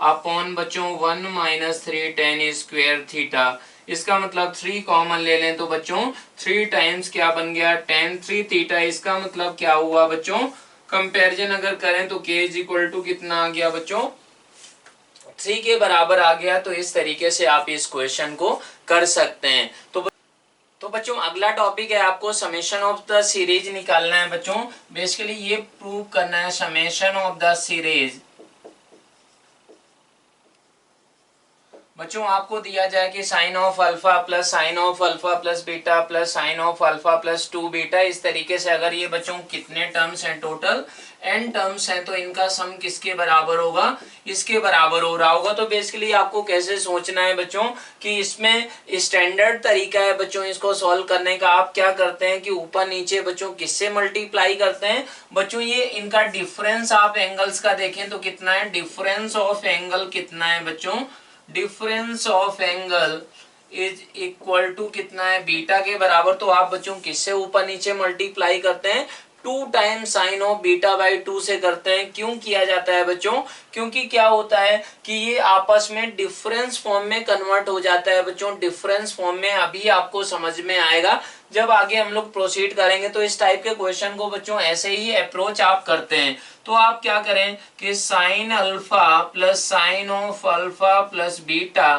upon बच्चों one minus three tan square theta. इसका मतलब थ्री कॉमन ले लें तो बच्चों थ्री टाइम्स क्या बन गया, टेन थ्री थीटा। इसका मतलब क्या हुआ बच्चों, कंपैरिजन अगर करें तो के इज इक्वल टू कितना आ गया बच्चों, थ्री के बराबर आ गया। तो इस तरीके से आप इस क्वेश्चन को कर सकते हैं। तो बच्चों अगला टॉपिक है, आपको समेशन ऑफ द सीरीज निकालना है बच्चों। बेसिकली ये प्रूव करना है समेशन ऑफ द सीरीज। बच्चों आपको दिया जाए कि sine of alpha plus beta plus sine of alpha plus two beta, इस तरीके से अगर ये बच्चों कितने टर्म्स हैं, टोटल n टर्म्स हैं, तो इनका सम किसके बराबर होगा, इसके बराबर हो रहा होगा। तो बेसिकली आपको कैसे सोचना है बच्चों कि इसमें स्टैंडर्ड तरीका है बच्चों इसको सॉल्व करने का। आप क्या करते हैं कि ऊपर नीचे बच्चों किससे मल्टीप्लाई करते हैं बच्चों, ये इनका डिफरेंस आप एंगल्स का देखें तो कितना है, डिफरेंस ऑफ एंगल कितना है बच्चों, difference of angle is equal to कितना है, बीटा के बराबर। तो आप बच्चों किससे ऊपर नीचे मल्टीप्लाई करते हैं, two time sine of beta by two से करते हैं। क्यों किया जाता है बच्चों, क्योंकि क्या होता है कि ये आपस में डिफरेंस फॉर्म में कन्वर्ट हो जाता है बच्चों, डिफरेंस फॉर्म में। अभी आपको समझ में आएगा जब आगे हम लोग प्रोसीड करेंगे। तो इस टाइप के क्वेश्चन को बच्चों ऐसे ही अप्रोच आप करते हैं। तो आप क्या करें कि sine alpha plus sine of alpha plus beta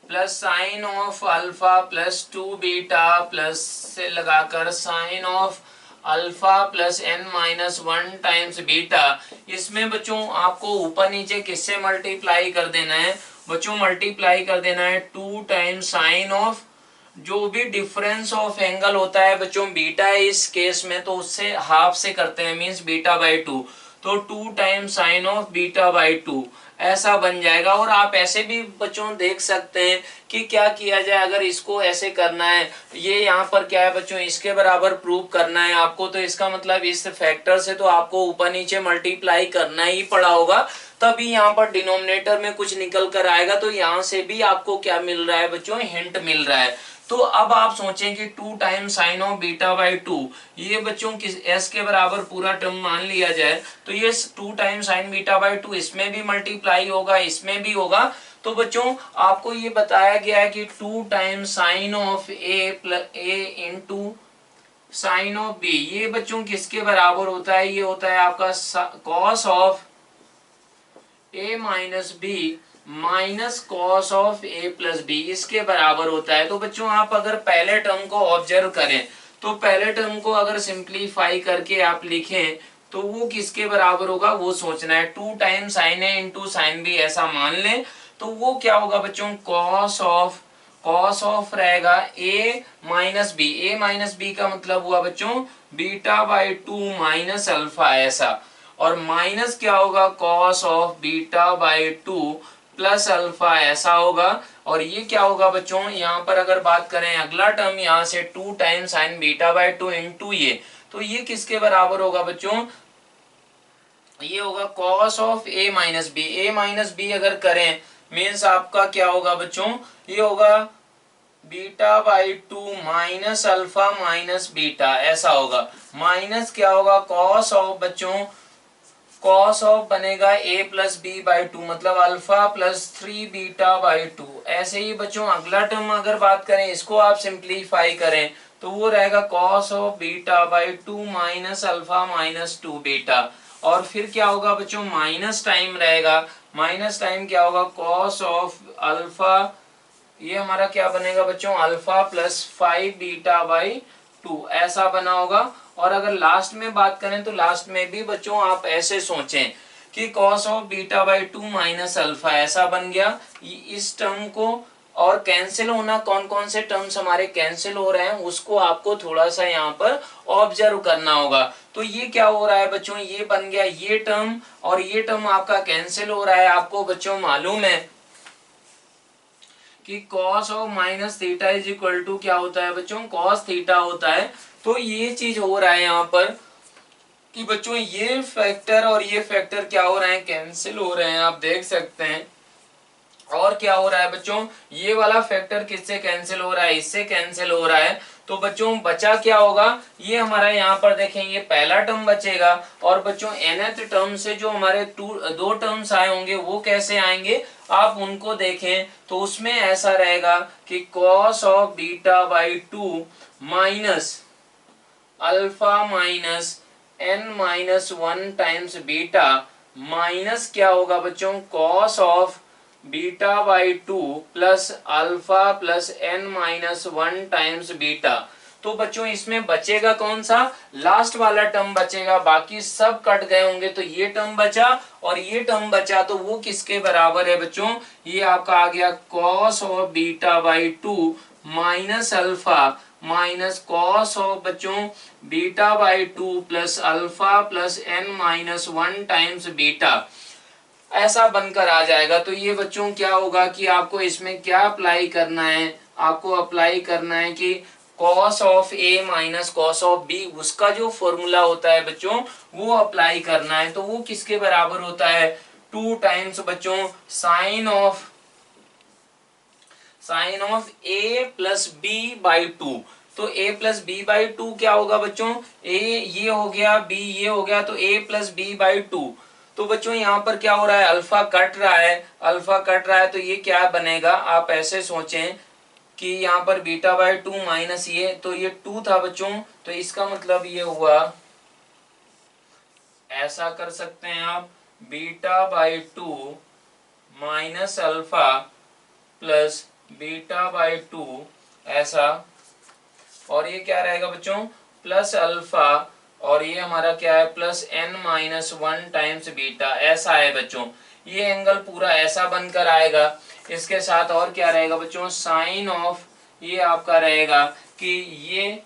plus sine of alpha plus two beta plus से लगाकर sine of alpha plus n minus one times beta. इसमें बच्चों आपको ऊपर नीचे किससे मल्टीप्लाई कर देना है बच्चों, मल्टीप्लाई कर देना है टू टाइम्स साइन ऑफ जो भी डिफरेंस ऑफ एंगल होता है बच्चों बीटा है इस केस में, तो उससे हाफ से करते हैं, मींस बीटा बाई टू, तो 2 times sine of beta by two ऐसा बन जाएगा। और आप ऐसे भी बच्चों देख सकते हैं कि क्या किया जाए, अगर इसको ऐसे करना है, ये यहाँ पर क्या है बच्चों, इसके बराबर प्रूव करना है आपको, तो इसका मतलब इस फैक्टर से तो आपको ऊपर नीचे मल्टीप्लाई करना ही पड़ा होगा, तभी यहाँ पर डिनोमिनेटर में कुछ निकल कर आएगा। तो यहाँ से भी आपको क्या मिल रहा है बच्चों, हिंट मिल रहा है। तो अब आप सोचें कि 2 times sine of beta by two, ये बच्चों किस एस के बराबर पूरा टर्म मान लिया जाए, तो ये 2 times sine beta by to इसमें भी मल्टीप्लाई होगा, इसमें भी होगा। तो बच्चों आपको ये बताया गया है कि 2 times sine of A plus A into sine of B, ये बच्चों किसके बराबर होता है, ये होता है आपका cos of A minus B minus cos of A plus B, इसके बराबर होता है। तो बच्चों आप अगर पहले टर्म को ऑब्जर्व करें, तो पहले टर्म को अगर सिंप्लीफाई करके आप लिखें तो वो किसके बराबर होगा, वो सोचना है। 2 times sine A into sine B ऐसा मान लें, तो वो क्या होगा बच्चों, कॉस ऑफ रहेगा ए minus B, A minus B का मतलब हुआ बच्चों beta by two minus alpha ऐसा, और माइनस क्या होगा, cos of beta by two plus alpha ऐसा होगा। और ये क्या होगा बच्चों, यहाँ पर अगर बात करें अगला टर्म यहाँ से 2 times sine beta by two into ये, तो ये किसके बराबर होगा बच्चों, ये होगा cos of A minus B, A minus B अगर करें मीन्स आपका क्या होगा बच्चों, ये होगा beta by two minus alpha minus beta ऐसा होगा, माइनस क्या होगा कॉस ऑफ बच्चों, कॉस ऑफ बनेगा a plus B by two, मतलब alpha plus 3 beta by two. ऐसे ही बच्चों अगला टर्म अगर बात करें, इसको आप सिंप्लीफाई करें तो वो रहेगा cos of beta by two minus alpha minus 2 beta. और फिर क्या होगा बच्चों, माइनस टाइम रहेगा, माइनस टाइम क्या होगा, कॉस ऑफ अल्फा, ये हमारा क्या बनेगा बच्चों, alpha plus 5 beta by two ऐसा बना होगा। और अगर लास्ट में बात करें तो लास्ट में भी बच्चों आप ऐसे सोचें कि cos of beta by two minus alpha ऐसा बन गया। इस टर्म को और कैंसिल होना, कौन कौन से टर्म्स हमारे कैंसिल हो रहे हैं उसको आपको थोड़ा सा यहाँ पर ऑब्जर्व करना होगा। तो ये क्या हो रहा है बच्चों, ये बन गया ये टर्म, और ये टर्म आपका कैंसिल हो रहा है। आपको बच्चों मालूम है कि cos of minus theta is equal to क्या होता है बच्चों, cos थीटा होता है। तो ये चीज हो रहा है यहाँ पर कि बच्चों ये फैक्टर और ये फैक्टर क्या हो रहे हैं, कैंसिल हो रहे हैं, आप देख सकते हैं। और क्या हो रहा है बच्चों, ये वाला फैक्टर किससे कैंसिल हो रहा है, इससे कैंसिल हो रहा है। तो बच्चों बचा क्या होगा, ये हमारा यहाँ पर देखें ये पहला टर्म बचेगा। और बच्चों nth टर्म से जो हमारे दो टर्म्स आए होंगे वो कैसे आएंगे, आप उनको देखें तो उसमें ऐसा रहेगा कि cos of beta by two minus alpha minus n minus 1 times beta minus क्या होगा बच्चों, cos of beta by two plus alpha plus n minus 1 times beta. तो बच्चों इसमें बचेगा कौन सा, लास्ट वाला टर्म बचेगा, बाकी सब कट गए होंगे। तो ये टर्म बचा और ये टर्म बचा, तो वो किसके बराबर है बच्चों, ये आपका आ गया cos of beta by two minus alpha minus cos of बच्चों beta by two plus alpha plus n minus 1 times beta ऐसा बनकर आ जाएगा। तो ये बच्चों क्या होगा कि आपको इसमें क्या अप्लाई करना है, आपको अप्लाई करना है कि cos of a minus cos of b, उसका जो फॉर्मूला होता है बच्चों वो अप्लाई करना है। तो वो किसके बराबर होता है, 2 टाइम्स बच्चों sine of a plus b by two. तो a plus B by two क्या होगा बच्चों, a ये हो गया, b ये हो गया, तो a plus B by two. तो बच्चों यहाँ पर क्या हो रहा है, अल्फा कट रहा है, अल्फा कट रहा है, तो ये क्या बनेगा, आप ऐसे सोचें कि यहाँ पर बीटा बाई टू माइनस ये, तो ये 2 था बच्चों, तो इसका मतलब ये हुआ, ऐसा कर सकते हैं आप, beta by two minus alpha plus beta by two ऐसा, और ये क्या रहेगा बच्चों प्लस अल्फा, और ये हमारा क्या है plus n minus 1 times beta ऐसा है बच्चों। ये एंगल पूरा ऐसा बनकर आएगा। इसके साथ और क्या रहेगा बच्चों, साइन ऑफ ये आपका रहेगा कि ये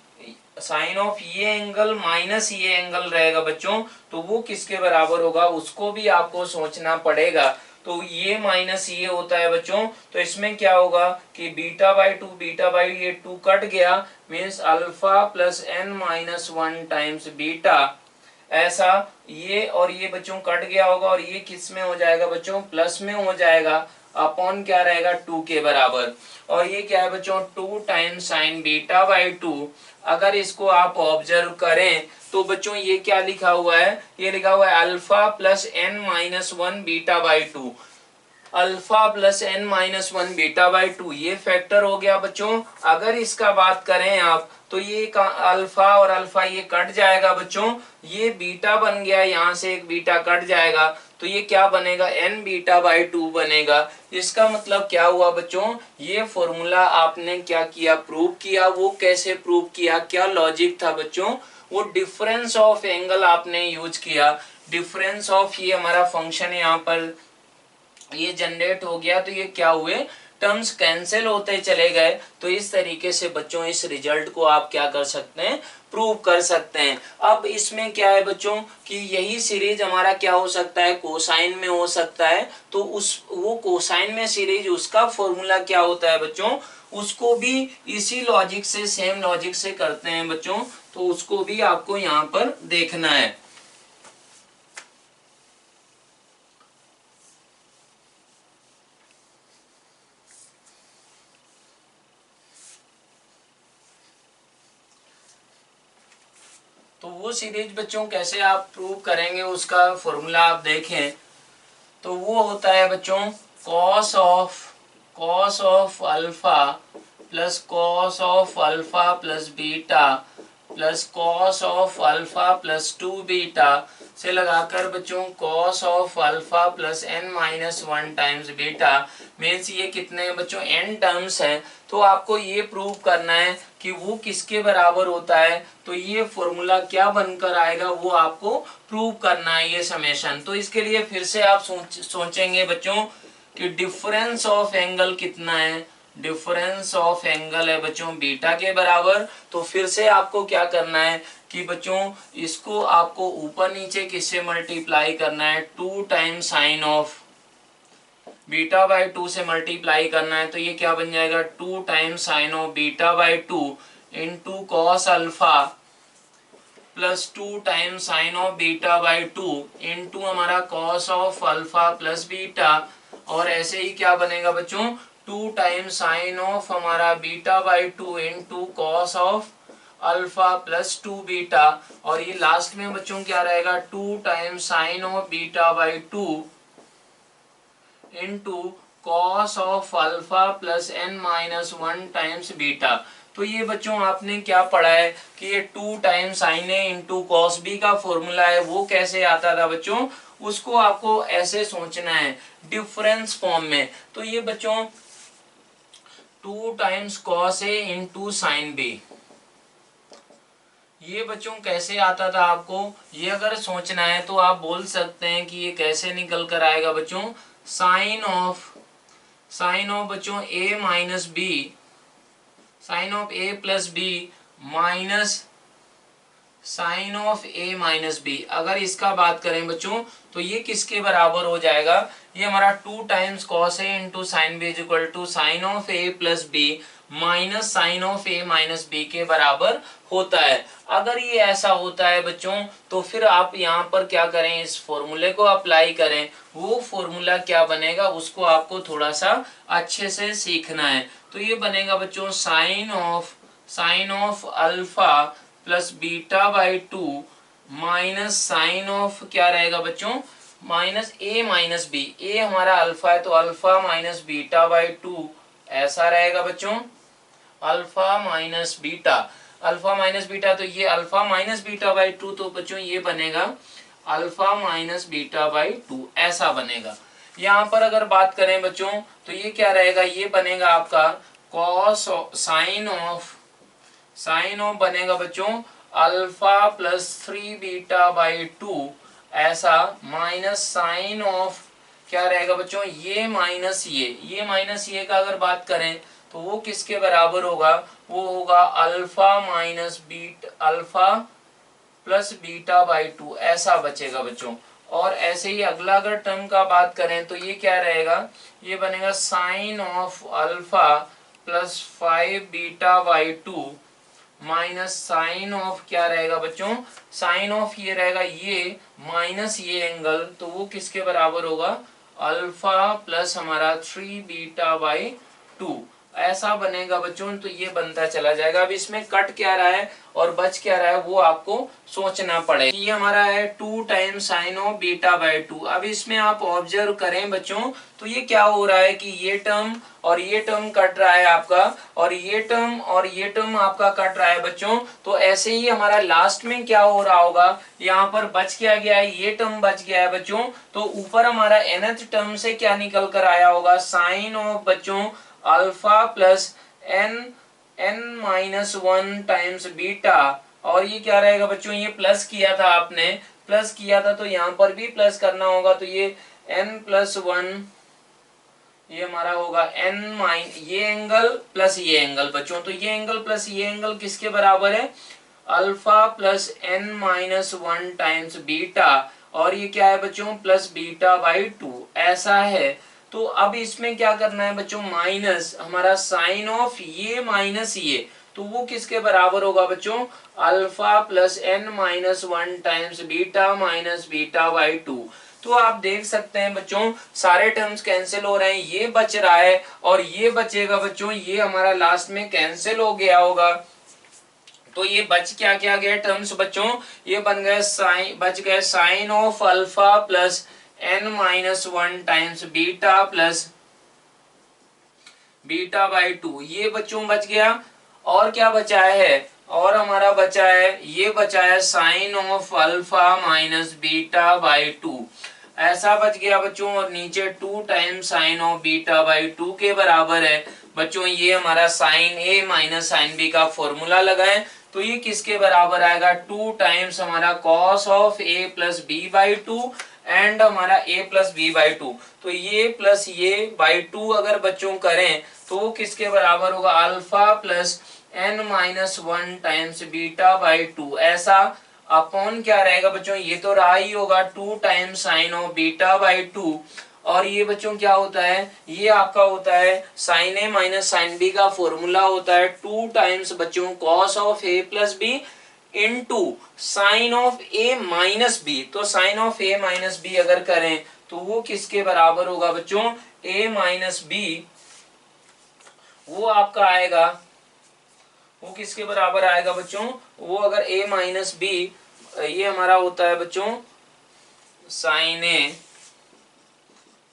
साइन ऑफ ये एंगल माइनस ये एंगल रहेगा बच्चों, तो वो किसके बराबर होगा उसको भी आपको सोचना पड़ेगा। तो ये माइनस ये होता है बच्चों, तो इसमें क्या होगा कि beta by two, beta by ये टू कट गया, means alpha plus n minus one times beta, ऐसा ये और ये बच्चों कट गया होगा और ये किस में हो जाएगा बच्चों, प्लस में हो जाएगा, अपॉन क्या रहेगा टू के बराबर। और ये क्या है बच्चों, two times sine beta by to. अगर इसको आप ऑब्जर्व करें तो बच्चों ये क्या लिखा हुआ है, ये लिखा हुआ है alpha plus n minus one beta by two, alpha plus n minus one beta by two, ये फैक्टर हो गया बच्चों। अगर इसका बात करें आप तो ये अल्फा और अल्फा ये कट जाएगा बच्चों, ये बीटा बन गया, यहाँ से एक बीटा कट जाएगा, तो ये क्या बनेगा, एन बीटा बाई टू बनेगा। इसका मतलब क्या हुआ बच्चों, ये फॉर्मूला आपने क्या किया, प्रूव किया। वो कैसे प्रूव किया, क्या लॉजिक था बच्चों, वो डिफरेंस ऑफ एंगल आपने यूज किया। डिफरेंस ऑफ ये हमारा फंक्शन यहाँ पर ये जनरेट हो गया, तो ये क्या हुए, टर्म्स कैंसिल होते चले गए। तो इस तरीके से बच्चों इस रिजल्ट को आप क्या कर सकते हैं, प्रूव कर सकते हैं। अब इसमें क्या है बच्चों कि यही सीरीज हमारा क्या हो सकता है, कोसाइन में हो सकता है। तो वो कोसाइन में सीरीज उसका फॉर्मूला क्या होता है बच्चों, उसको भी इसी लॉजिक से, सेम लॉजिक से करते हैं बच्चों, तो उसको भी आपको यहाँ पर देखना है। तो वो सीरीज बच्चों कैसे आप प्रूव करेंगे, उसका फॉर्मूला आप देखें तो वो होता है बच्चों cos of alpha plus beta plus cos of alpha plus two beta से लगाकर बच्चों cos of alpha plus n minus one times beta, means ये कितने हैं बच्चों, एन टर्म्स हैं। तो आपको ये प्रूव करना है कि वो किसके बराबर होता है, तो ये फॉर्मूला क्या बनकर आएगा वो आपको प्रूव करना है, ये समेशन। तो इसके लिए फिर से आप सोचेंगे बच्चों कि डिफरेंस ऑफ एंगल कितना है, डिफरेंस ऑफ एंगल है बच्चों बीटा के बराबर। तो फिर से आपको क्या करना है कि बच्चों इसको आपको ऊपर नीचे किससे मल्टीप्लाई करना है, two times sine of beta by two से मल्टीप्लाई करना है। तो ये क्या बन जाएगा, two times sine of beta by two into cos alpha plus two times sine of beta by two into हमारा cos of alpha plus beta, और ऐसे ही क्या बनेगा बच्चों, टू टाइम्स साइन ऑफ हमारा beta by two into cos of alpha plus two beta, और ये लास्ट में बच्चों क्या रहेगा, two times sine of beta by two into cos of alpha plus n minus one times beta. तो ये बच्चों आपने क्या पढ़ा है कि ये two times sine A into cos B का फॉर्मूला है, वो कैसे आता था बच्चों, उसको आपको ऐसे सोचना है डिफरेंस फॉर्म में। तो ये बच्चों two times cos A into sine B, ये बच्चों कैसे आता था आपको, ये अगर सोचना है तो आप बोल सकते हैं कि ये कैसे निकल कर आएगा बच्चों, साइन ऑफ बच्चों A minus B, sine of A plus B minus sine of A minus B. अगर इसका बात करें बच्चों तो ये किसके बराबर हो जाएगा, ये हमारा two times cos A into sine B is equal to sine of A plus B minus sine of A minus B के बराबर होता है। अगर ये ऐसा होता है बच्चों तो फिर आप यहाँ पर क्या करें, इस फॉर्मूले को अप्लाई करें। वो फॉर्मूला क्या बनेगा उसको आपको थोड़ा सा अच्छे से सीखना है। तो ये बनेगा बच्चों sine of alpha plus beta by two minus sine of क्या रहेगा बच्चों, minus A minus B, A हमारा अल्फा है तो alpha minus beta by two ऐसा रहेगा बच्चों, alpha minus beta, alpha minus beta, तो ये alpha minus beta by two, तो बच्चों ये बनेगा alpha minus beta by two ऐसा बनेगा। यहाँ पर अगर बात करें बच्चों तो ये क्या रहेगा, ये बनेगा आपका कॉस साइन ऑफ बनेगा बच्चों alpha plus three beta by two ऐसा माइनस साइन ऑफ क्या रहेगा बच्चों, ये माइनस ये का अगर बात करें तो वो किसके बराबर होगा, वो होगा alpha minus alpha plus beta by two, ऐसा बचेगा बच्चों। और ऐसे ही अगला अगर टर्म का बात करें तो ये क्या रहेगा, ये बनेगा sine of alpha plus 5 beta by two minus sine of क्या रहेगा बच्चों, साइन ऑफ ये रहेगा ये माइनस ये एंगल, तो वो किसके बराबर होगा, अल्फा प्लस हमारा 3 बीटा बाई टू, ऐसा बनेगा बच्चों। तो ये बनता चला जाएगा। अब इसमें कट क्या रहा है और बच क्या रहा है वो आपको सोचना पड़ेगा। ये हमारा है 2 times sine of beta by to. अब इसमें आप ऑब्जर्व करें बच्चों तो ये क्या हो रहा है कि ये टर्म और ये टर्म कट रहा है आपका, और ये टर्म और ये टर्म आपका कट रहा है बच्चों। तो ऐसे ही हमारा लास्ट में क्या हो रहा होगा, यहाँ पर बच क्या गया है, ये टर्म बच गया है बच्चों। तो ऊपर हमारा nth टर्म से क्या निकल कर आया होगा, साइन ऑफ बच्चों alpha plus n minus 1 times beta, और ये क्या रहेगा बच्चों, ये प्लस किया था आपने, प्लस किया था तो यहाँ पर भी प्लस करना होगा, तो ये n प्लस 1, ये हमारा होगा n माइन ये एंगल प्लस ये एंगल बच्चों। तो ये एंगल प्लस ये एंगल किसके बराबर है, alpha plus n minus 1 times beta, और ये क्या है बच्चों, प्लस बीटा बाई टू, ऐसा है। तो अब इसमें क्या करना है बच्चों, माइनस हमारा साइन ऑफ ये माइनस ये, तो वो किसके बराबर होगा बच्चों, alpha plus n minus 1 times beta minus beta by two. तो आप देख सकते हैं बच्चों सारे टर्म्स कैंसिल हो रहे हैं, ये बच रहा है और ये बचेगा बच्चों, ये हमारा लास्ट में कैंसिल हो गया होगा। तो ये बच क्या क्या गए टर्म्स बच्चों, ये बन गए साइन, बच गए sine of alpha plus n minus 1 times beta plus beta by two, ये बच्चों बच गया। और क्या बचा है, और हमारा बचा है, ये बचा है sine of alpha minus beta by two, ऐसा बच गया बच्चों। और नीचे 2 times sine of beta by two के बराबर है बच्चों, ये हमारा sine A minus sine B का फॉर्मूला लगाएं तो ये किसके बराबर आएगा, 2 टाइम्स हमारा cos of A plus B by two and हमारा a plus B by two. तो ये प्लस ये बाई टू अगर बच्चों करें तो वो किसके बराबर होगा, alpha plus n minus 1 times beta by two, ऐसा अपॉन क्या रहेगा बच्चों, ये तो रहा ही होगा 2 times sine of beta by to, और ये बच्चों क्या होता है, ये आपका होता है sine A minus sine B का फॉर्मूला होता है 2 टाइम्स बच्चों cos of A plus B into sine of A minus B. तो sine of A minus B अगर करें तो वो किसके बराबर होगा बच्चों, ए माइनस बी, वो आपका आएगा, वो किसके बराबर आएगा बच्चों, वो अगर a माइनस बी, ये हमारा होता है बच्चों sine A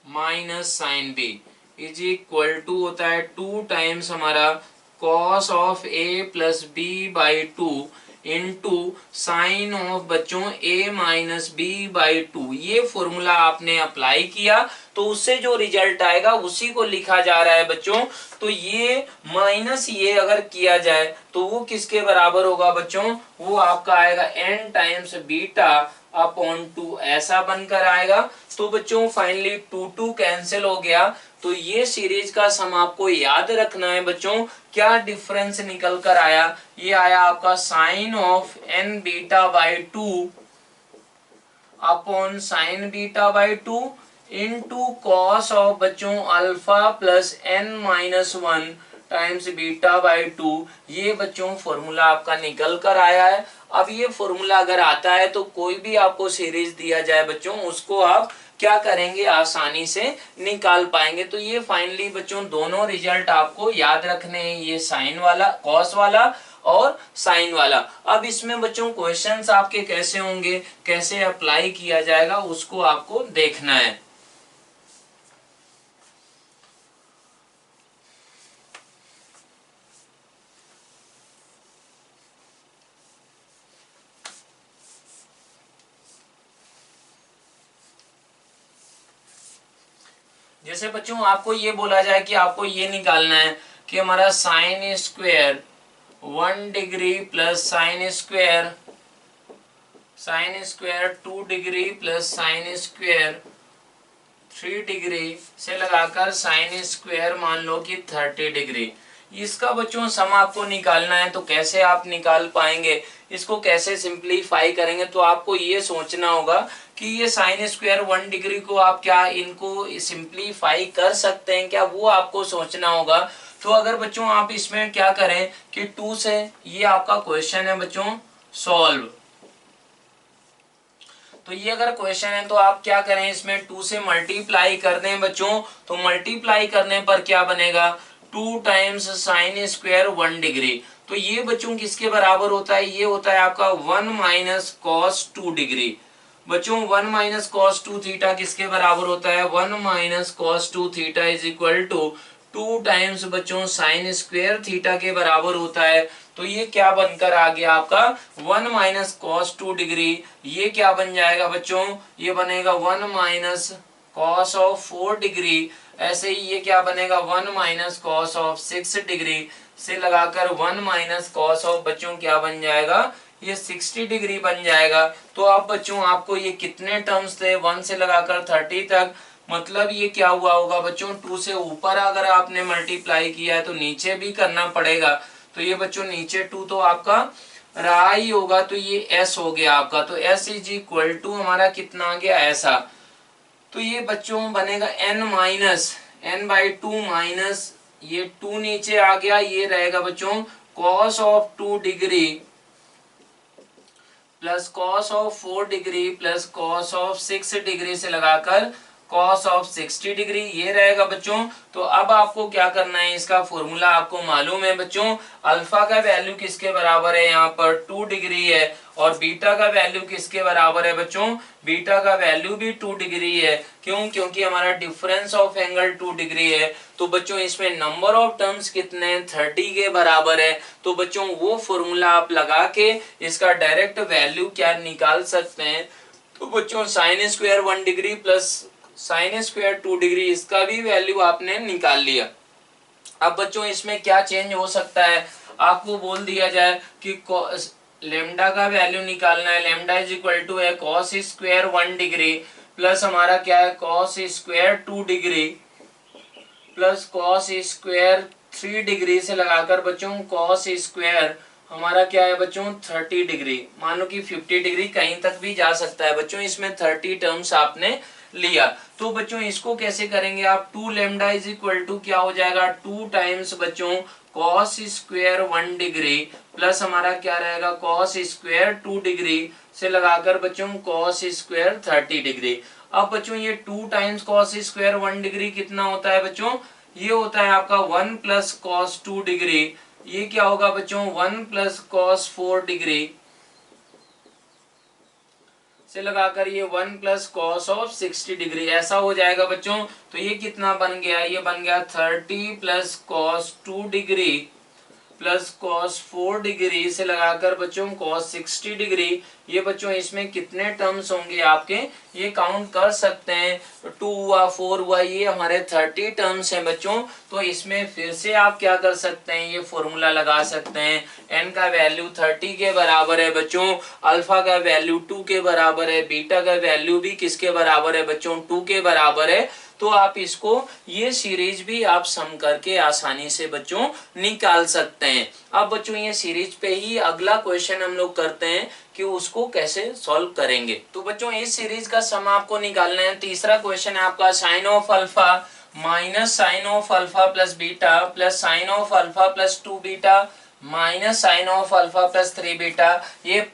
minus sine B is equal to होता है 2 टाइम्स हमारा cos of a plus B by two into sine of बच्चों a minus B by two. ये फॉर्मूला आपने अप्लाई किया तो उससे जो रिजल्ट आएगा उसी को लिखा जा रहा है बच्चों। तो ये माइनस ये अगर किया जाए तो वो किसके बराबर होगा बच्चों, वो आपका आएगा n टाइम्स बीटा अपॉन 2, ऐसा बनकर आएगा। तो बच्चों फाइनली 2 कैंसिल हो गया। तो ये सीरीज का सम आपको याद रखना है बच्चों, क्या डिफरेंस निकल कर आया, ये आया आपका sine of n beta by two upon sine beta by two into cos of बच्चों alpha plus n minus 1 times beta by two. ये बच्चों फॉर्मूला आपका निकल कर आया है। अब ये फॉर्मूला अगर आता है तो कोई भी आपको सीरीज दिया जाए बच्चों उसको आप क्या करेंगे, आसानी से निकाल पाएंगे। तो ये फाइनली बच्चों दोनों रिजल्ट आपको याद रखने हैं, ये साइन वाला, कॉस वाला और साइन वाला। अब इसमें बच्चों क्वेश्चंस आपके कैसे होंगे, कैसे अप्लाई किया जाएगा उसको आपको देखना है। जैसे बच्चों आपको ये बोला जाए कि आपको ये निकालना है कि हमारा sine square 1 degree plus sine square 2 degree plus sine square 3 degree से लगाकर साइन स्क्वायर मान लो कि 30 डिग्री, इसका बच्चों सम आपको निकालना है, तो कैसे आप निकाल पाएंगे, इसको कैसे सिंप्लीफाई करेंगे, तो आपको ये सोचना होगा कि ये साइन स्क्वायर 1 डिग्री को आप क्या इनको सिंप्लीफाई कर सकते हैं क्या, वो आपको सोचना होगा। तो अगर बच्चों आप इसमें क्या करें कि 2 से, ये आपका क्वेश्चन है बच्चों सॉल्व, तो ये अगर क्वेश्चन है तो आप क्या करें, इसमें 2 से मल्टीप्लाई कर दें बच्चों, तो मल्टीप्लाई करने पर क्या बनेगा, 2 टाइम्स साइन स्क्वायर 1 डिग्री। तो ये बच्चों किसके बराबर होता है, ये होता है आपका 1 माइनस कॉस 2 डिग्री। बच्चों 1 माइनस कॉस 2 थीटा किसके बराबर होता है, 1 minus cos 2 theta is equal to 2 times बच्चों साइन स्क्वायर थीटा के बराबर होता है। तो ये क्या बनकर आ गया आपका 1 माइनस कॉस 2 डिग्री, ये क्या बन जाएगा बच्चों, ये बनेगा 1 माइनस कॉस ऑफ 4 डिग्री। ऐसे ही ये क्या बनेगा 1 माइनस कॉस ऑफ 6 डिग्री से लगाकर 1 माइनस कॉस ऑफ बच्चों क्या बन जाएगा, ये 60 डिग्री बन जाएगा। तो आप बच्चों आपको ये कितने टर्म्स थे 1 से लगाकर 30 तक, मतलब ये क्या हुआ होगा बच्चों, 2 से ऊपर अगर आपने मल्टीप्लाई किया है तो नीचे भी करना पड़ेगा। तो ये बच्चों नीचे 2 तो आपका रहा ही होगा, तो ये s हो गया आपका। तो s इज इक्वल टू हमारा कितना आ गया ऐसा, तो ये बच्चों बनेगा n minus n by 2 minus ये 2 नीचे आ गया, ये रहेगा बच्चों cos of 2 degree plus cos of 4 degree plus cos of 6 degree से लगाकर cos ऑफ 60 डिग्री, ये रहेगा बच्चों। तो अब आपको क्या करना है, इसका फॉर्मूला आपको मालूम है बच्चों, अल्फा का वैल्यू किसके बराबर है, यहाँ पर 2 डिग्री है, और बीटा का वैल्यू किसके बराबर है बच्चों, बीटा का वैल्यू भी 2 डिग्री है। क्यों, क्योंकि हमारा डिफरेंस ऑफ एंगल 2 डिग्री है। तो बच्चों इसमें नंबर ऑफ टर्म्स कितने हैं, 30 के बराबर है। तो बच्चों वो फॉर्मूला आप लगा के इसका डायरेक्ट वैल्यू क्या निकाल सकते हैं। तो बच्चों sine square 1 degree plus sine square 2 degree, इसका भी वैल्यू आपने निकाल लिया। अब बच्चों इसमें क्या चेंज हो सकता है, आपको बोल दिया जाए कि लेमडा का वैल्यू निकालना है, लेमडा इज इक्वल टू है कॉस स्क्वायर 1 डिग्री प्लस हमारा क्या है cos square 2 degree plus cos square 3 degree से लगाकर बच्चों कॉस स्क्वायर हमारा क्या है बच्चों 30 डिग्री, मानो कि 50 डिग्री कहीं तक भी जा सकता है बच्चों, इसमें 30 टर्म्स आपने लिया। तो बच्चों इसको कैसे करेंगे आप, 2 लेमडा इज इक्वल टू क्या हो जाएगा 2 टाइम्स बच्चों कॉस स्क्वायर 1 डिग्री प्लस हमारा क्या रहेगा कॉस स्क्वायर 2 डिग्री से लगाकर बच्चों कॉस स्क्वायर 30 डिग्री। अब बच्चों ये 2 टाइम्स कॉस स्क्वायर 1 डिग्री कितना होता है बच्चों, ये होता है आपका 1 प्लस कॉस 2 डिग्री, ये क्या होगा बच्चों 1 प्लस कॉस 4 डिग्री से लगाकर ये 1 प्लस कॉस ऑफ 60 डिग्री, ऐसा हो जाएगा बच्चों। तो ये कितना बन गया, ये बन गया 30 plus cos 2 degree plus cos 4 degree से लगाकर बच्चों कॉस 60 डिग्री। ये बच्चों इसमें कितने टर्म्स होंगे आपके, ये काउंट कर सकते हैं, 2 हुआ 4 हुआ, ये हमारे 30 टर्म्स हैं बच्चों। तो इसमें फिर से आप क्या कर सकते हैं, ये फॉर्मूला लगा सकते हैं, n का वैल्यू 30 के बराबर है बच्चों, अल्फा का वैल्यू 2 के बराबर है, बीटा का वैल्यू भी किसके बराबर है बच्चों 2 के बराबर है। तो आप इसको ये सीरीज भी आप सम करके आसानी से बच्चों निकाल सकते हैं। अब बच्चों ये सीरीज पे ही अगला क्वेश्चन हम लोग करते हैं कि उसको कैसे सॉल्व करेंगे। तो बच्चों इस सीरीज का सम आपको निकालना है। तीसरा क्वेश्चन है आपका sine of alpha minus sine of alpha plus beta plus sine of alpha plus 2 beta minus sine of alpha plus 3 beta. ये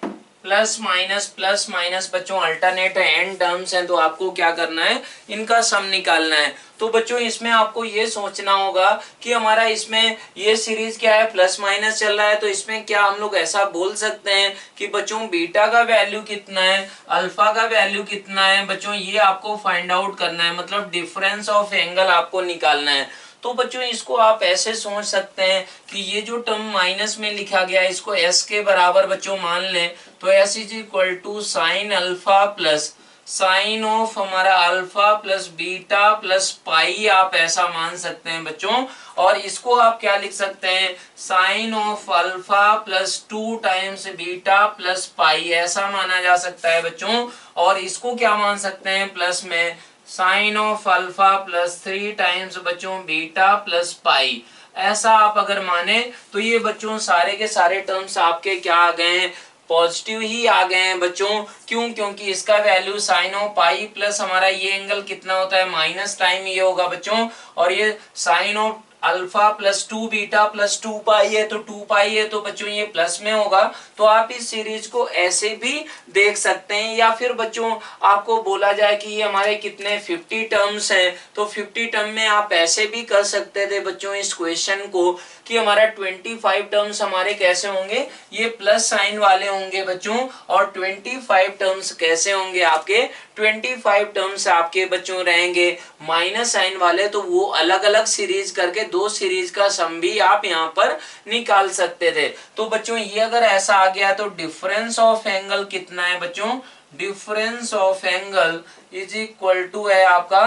प्लस माइनस बच्चों अल्टरनेट है, एन टर्म्स हैं, तो आपको क्या करना है, इनका सम निकालना है। तो बच्चों इसमें आपको ये सोचना होगा कि हमारा इसमें ये सीरीज क्या है, प्लस माइनस चल रहा है, तो इसमें क्या हम लोग ऐसा बोल सकते हैं कि बच्चों बीटा का वैल्यू कितना है, अल्फा का वैल्यू कितना है बच्चों, ये आपको फाइंड आउट करना है, मतलब डिफरेंस ऑफ एंगल आपको निकालना है। तो बच्चों इसको आप ऐसे सोच सकते हैं कि ये जो टर्म माइनस में लिखा गया है इसको s के बराबर बच्चों मान लें, तो s is equal to sine alpha plus sine of हमारा alpha plus beta plus pi, आप ऐसा मान सकते हैं बच्चों। और इसको आप क्या लिख सकते हैं, sine of alpha plus 2 times beta plus pi, ऐसा माना जा सकता है बच्चों। और इसको क्या मान सकते हैं, प्लस में sine of alpha plus 3 times बच्चों बीटा प्लस पाई, ऐसा आप अगर माने तो ये बच्चों सारे के सारे टर्म्स आपके क्या आ गए हैं, पॉजिटिव ही आ गए हैं बच्चों। क्यों? क्योंकि इसका value sine of pi plus हमारा ये एंगल कितना होता है माइनस टाइम ये होगा बच्चों, और ये sine of alpha plus 2 beta plus 2 pi है, तो 2 पाई है तो बच्चों ये प्लस में होगा। तो आप इस सीरीज को ऐसे भी देख सकते हैं, या फिर बच्चों आपको बोला जाए कि ये हमारे कितने 50 टर्म्स हैं, तो 50 टर्म में आप ऐसे भी कर सकते थे बच्चों इस क्वेश्चन को कि हमारा 25 टर्म्स हमारे कैसे होंगे, ये प्लस साइन वाले होंगे बच्चों, और 25 टर्म्स कैसे होंगे आपके, 25 टर्म्स आपके बच्चों रहेंगे माइनस साइन वाले। तो वो अलग अलग सीरीज करके दो सीरीज का सम भी आप यहाँ पर निकाल सकते थे। तो बच्चों ये अगर ऐसा आ गया तो डिफरेंस ऑफ एंगल कितना है बच्चों, difference of angle is equal to है आपका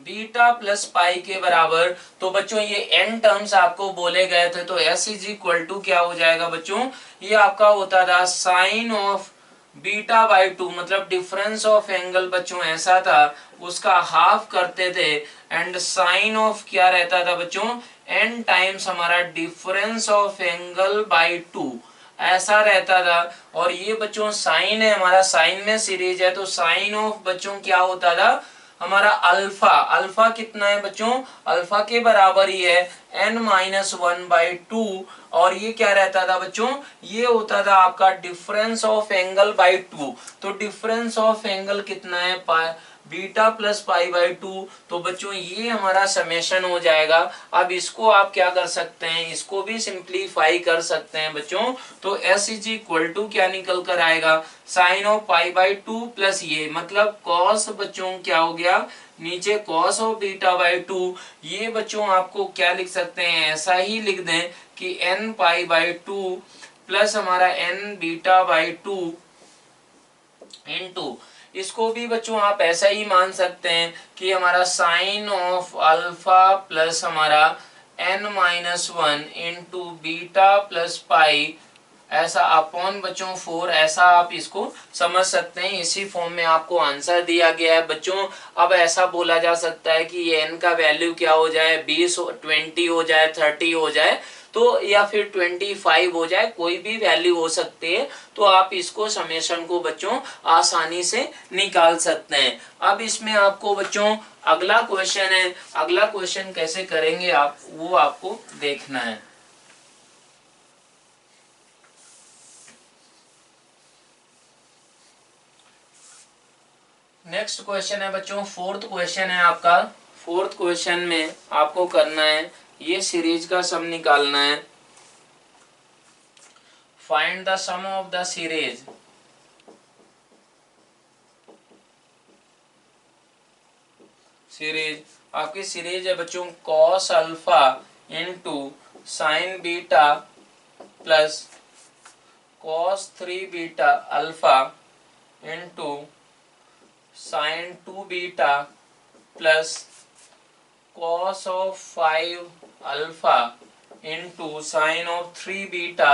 बीटा प्लस पाई के बराबर। तो बच्चों ये n टर्म्स आपको बोले गए थे, तो s इज इक्वल टू क्या हो जाएगा बच्चों, ये आपका होता था साइन ऑफ बीटा बाई 2, मतलब डिफरेंस ऑफ एंगल बच्चों ऐसा था उसका हाफ करते थे, एंड साइन ऑफ क्या रहता था बच्चों n टाइम्स हमारा डिफरेंस ऑफ एंगल बाई 2 ऐसा रहता था। और ये बच्चों साइन है, हमारा साइन में सीरीज है, तो साइन ऑफ बच्चों क्या होता था हमारा अल्फा, अल्फा कितना है बच्चों, अल्फा के बराबर ही है n-1/2, और ये क्या रहता था बच्चों, ये होता था आपका डिफरेंस ऑफ एंगल बाई 2। तो डिफरेंस ऑफ एंगल कितना है बीटा प्लस पाई बाई 2, तो बच्चों ये हमारा समेशन हो जाएगा। अब इसको आप क्या कर सकते हैं, इसको भी सिंप्लीफाई कर सकते हैं बच्चों। तो s इज इक्वल टू क्या निकल कर आएगा, sine of pi by 2 plus ये मतलब कॉस बच्चों क्या हो गया नीचे कॉस ऑफ बीटा बाई 2। ये बच्चों आपको क्या लिख सकते हैं, ऐसा ही लिख दें कि n पाई बाई 2 प्लस हमारा n बीटा बाई 2 इनटू, इसको भी बच्चों आप ऐसा ही मान सकते हैं कि हमारा साइन ऑफ अल्फा प्लस हमारा n-1 into beta plus pi ऐसा अपॉन बच्चों 4, ऐसा आप इसको समझ सकते हैं। इसी फॉर्म में आपको आंसर दिया गया है बच्चों। अब ऐसा बोला जा सकता है कि ये n का वैल्यू क्या हो जाए, 20 20 हो जाए, 30 हो जाए, तो या फिर 25 हो जाए, कोई भी वैल्यू हो सकती है। तो आप इसको समेशन को बच्चों आसानी से निकाल सकते हैं। अब इसमें आपको बच्चों अगला क्वेश्चन है, अगला क्वेश्चन कैसे करेंगे आप वो आपको देखना है। नेक्स्ट क्वेश्चन है बच्चों, फोर्थ क्वेश्चन है आपका। फोर्थ क्वेश्चन में आपको करना है ये सीरीज का सम निकालना है। Find the sum of the series, series आपकी सीरीज है बच्चों cos alpha into sine beta plus cos 3 beta alpha into sine 2 beta plus cos of 5 alpha into sine of 3 beta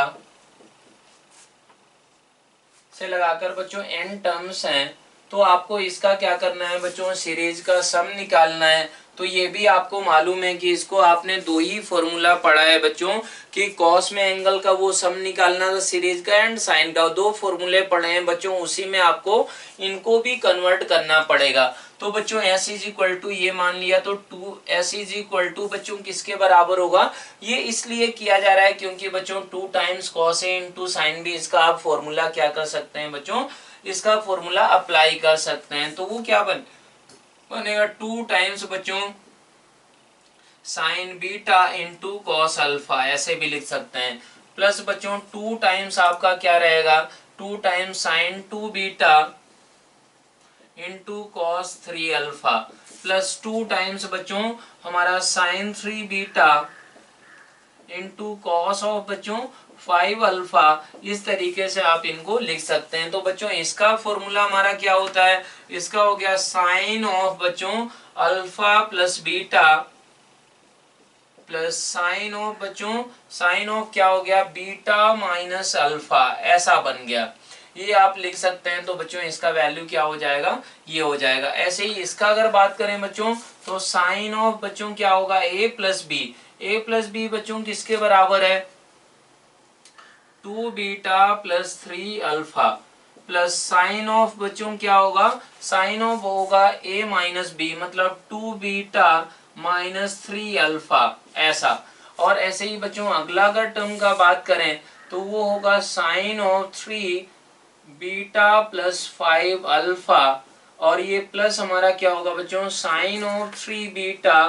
से लगाकर बच्चों n टर्म्स हैं। तो आपको इसका क्या करना है बच्चों, सीरीज का सम निकालना है। तो ये भी आपको मालूम है कि इसको आपने दो ही फॉर्मूला पढ़ा है बच्चों कि कॉस में एंगल का वो सम निकालना था सीरीज का, एंड साइन का, दो फॉर्मूले पढ़े हैं बच्चों, उसी में आपको इनको भी कन्वर्ट करना पड़ेगा। तो बच्चों s इज इक्वल टू ये मान लिया, तो 2s इज इक्वल टू बच्चों किसके बराबर होगा, ये इसलिए किया जा रहा है क्योंकि बच्चों 2 times cos A into sine B, इसका आप फॉर्मूला क्या कर सकते हैं बच्चों, इसका फॉर्मूला अप्लाई कर सकते हैं। तो वो क्या बनेगा 2 टाइम्स बच्चों sign beta into cos alpha, ऐसे भी लिख सकते हैं, प्लस बच्चों 2 टाइम्स आपका क्या रहेगा 2 times sine 2 beta into cos 3 alpha, plus 2 times बच्चों हमारा sine 3 beta into cos of बच्चों 5 अल्फा। इस तरीके से आप इनको लिख सकते हैं। तो बच्चों इसका फॉर्मूला हमारा क्या होता है, इसका हो गया साइन ऑफ बच्चों alpha plus beta plus sine of बच्चों, साइन ऑफ क्या हो गया बीटा माइनस अल्फा, ऐसा बन गया, ये आप लिख सकते हैं। तो बच्चों इसका वैल्यू क्या हो जाएगा, ये हो जाएगा। ऐसे ही इसका अगर बात करें बच्चों तो साइन ऑफ बच्चों क्या होगा a plus B, A plus B बच्चों किसके बराबर है, 2 beta plus 3 alpha plus sine of बच्चों क्या होगा, साइन ऑफ होगा ए माइनस बी, मतलब 2 बीटा माइनस 3 अल्फा ऐसा। और ऐसे ही बच्चों अगला अगर टर्म का बात करें तो वो होगा sine of 3 beta plus 5 alpha, और ये प्लस हमारा क्या होगा बच्चों, sine of 3 beta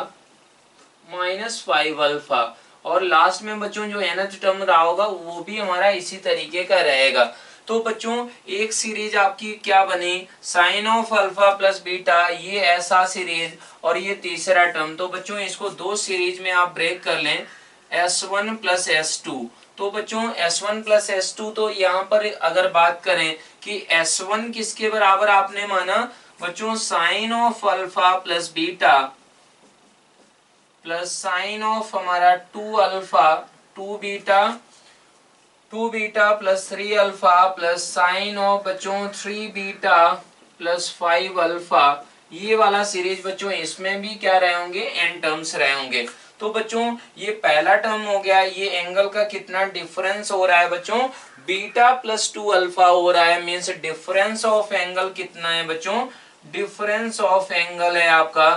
minus 5 alpha. और लास्ट में बच्चों जो nth टर्म रहा होगा वो भी हमारा इसी तरीके का रहेगा। तो बच्चों एक सीरीज आपकी क्या बनी, sine of alpha plus beta, ये ऐसा सीरीज, और ये तीसरा टर्म। तो बच्चों इसको दो सीरीज में आप ब्रेक कर लें, S1 प्लस S2। तो बच्चों S1 प्लस S2, तो यहाँ पर अगर बात करें कि S1 किसके बराबर आपने माना बच्चों, sine of alpha plus beta plus sine of हमारा 2 alpha 2 beta plus 3 alpha plus sine of बच्चों 3 बीटा प्लस 5 अल्फा। ये वाला सीरीज बच्चों इसमें भी क्या रहे होंगे, n टर्म्स रहे होंगे। तो बच्चों ये पहला टर्म हो गया, ये एंगल का कितना डिफरेंस हो रहा है बच्चों, बीटा प्लस 2 अल्फा हो रहा है, मीन्स डिफरेंस ऑफ एंगल कितना है बच्चों, डिफरेंस ऑफ एंगल है आपका,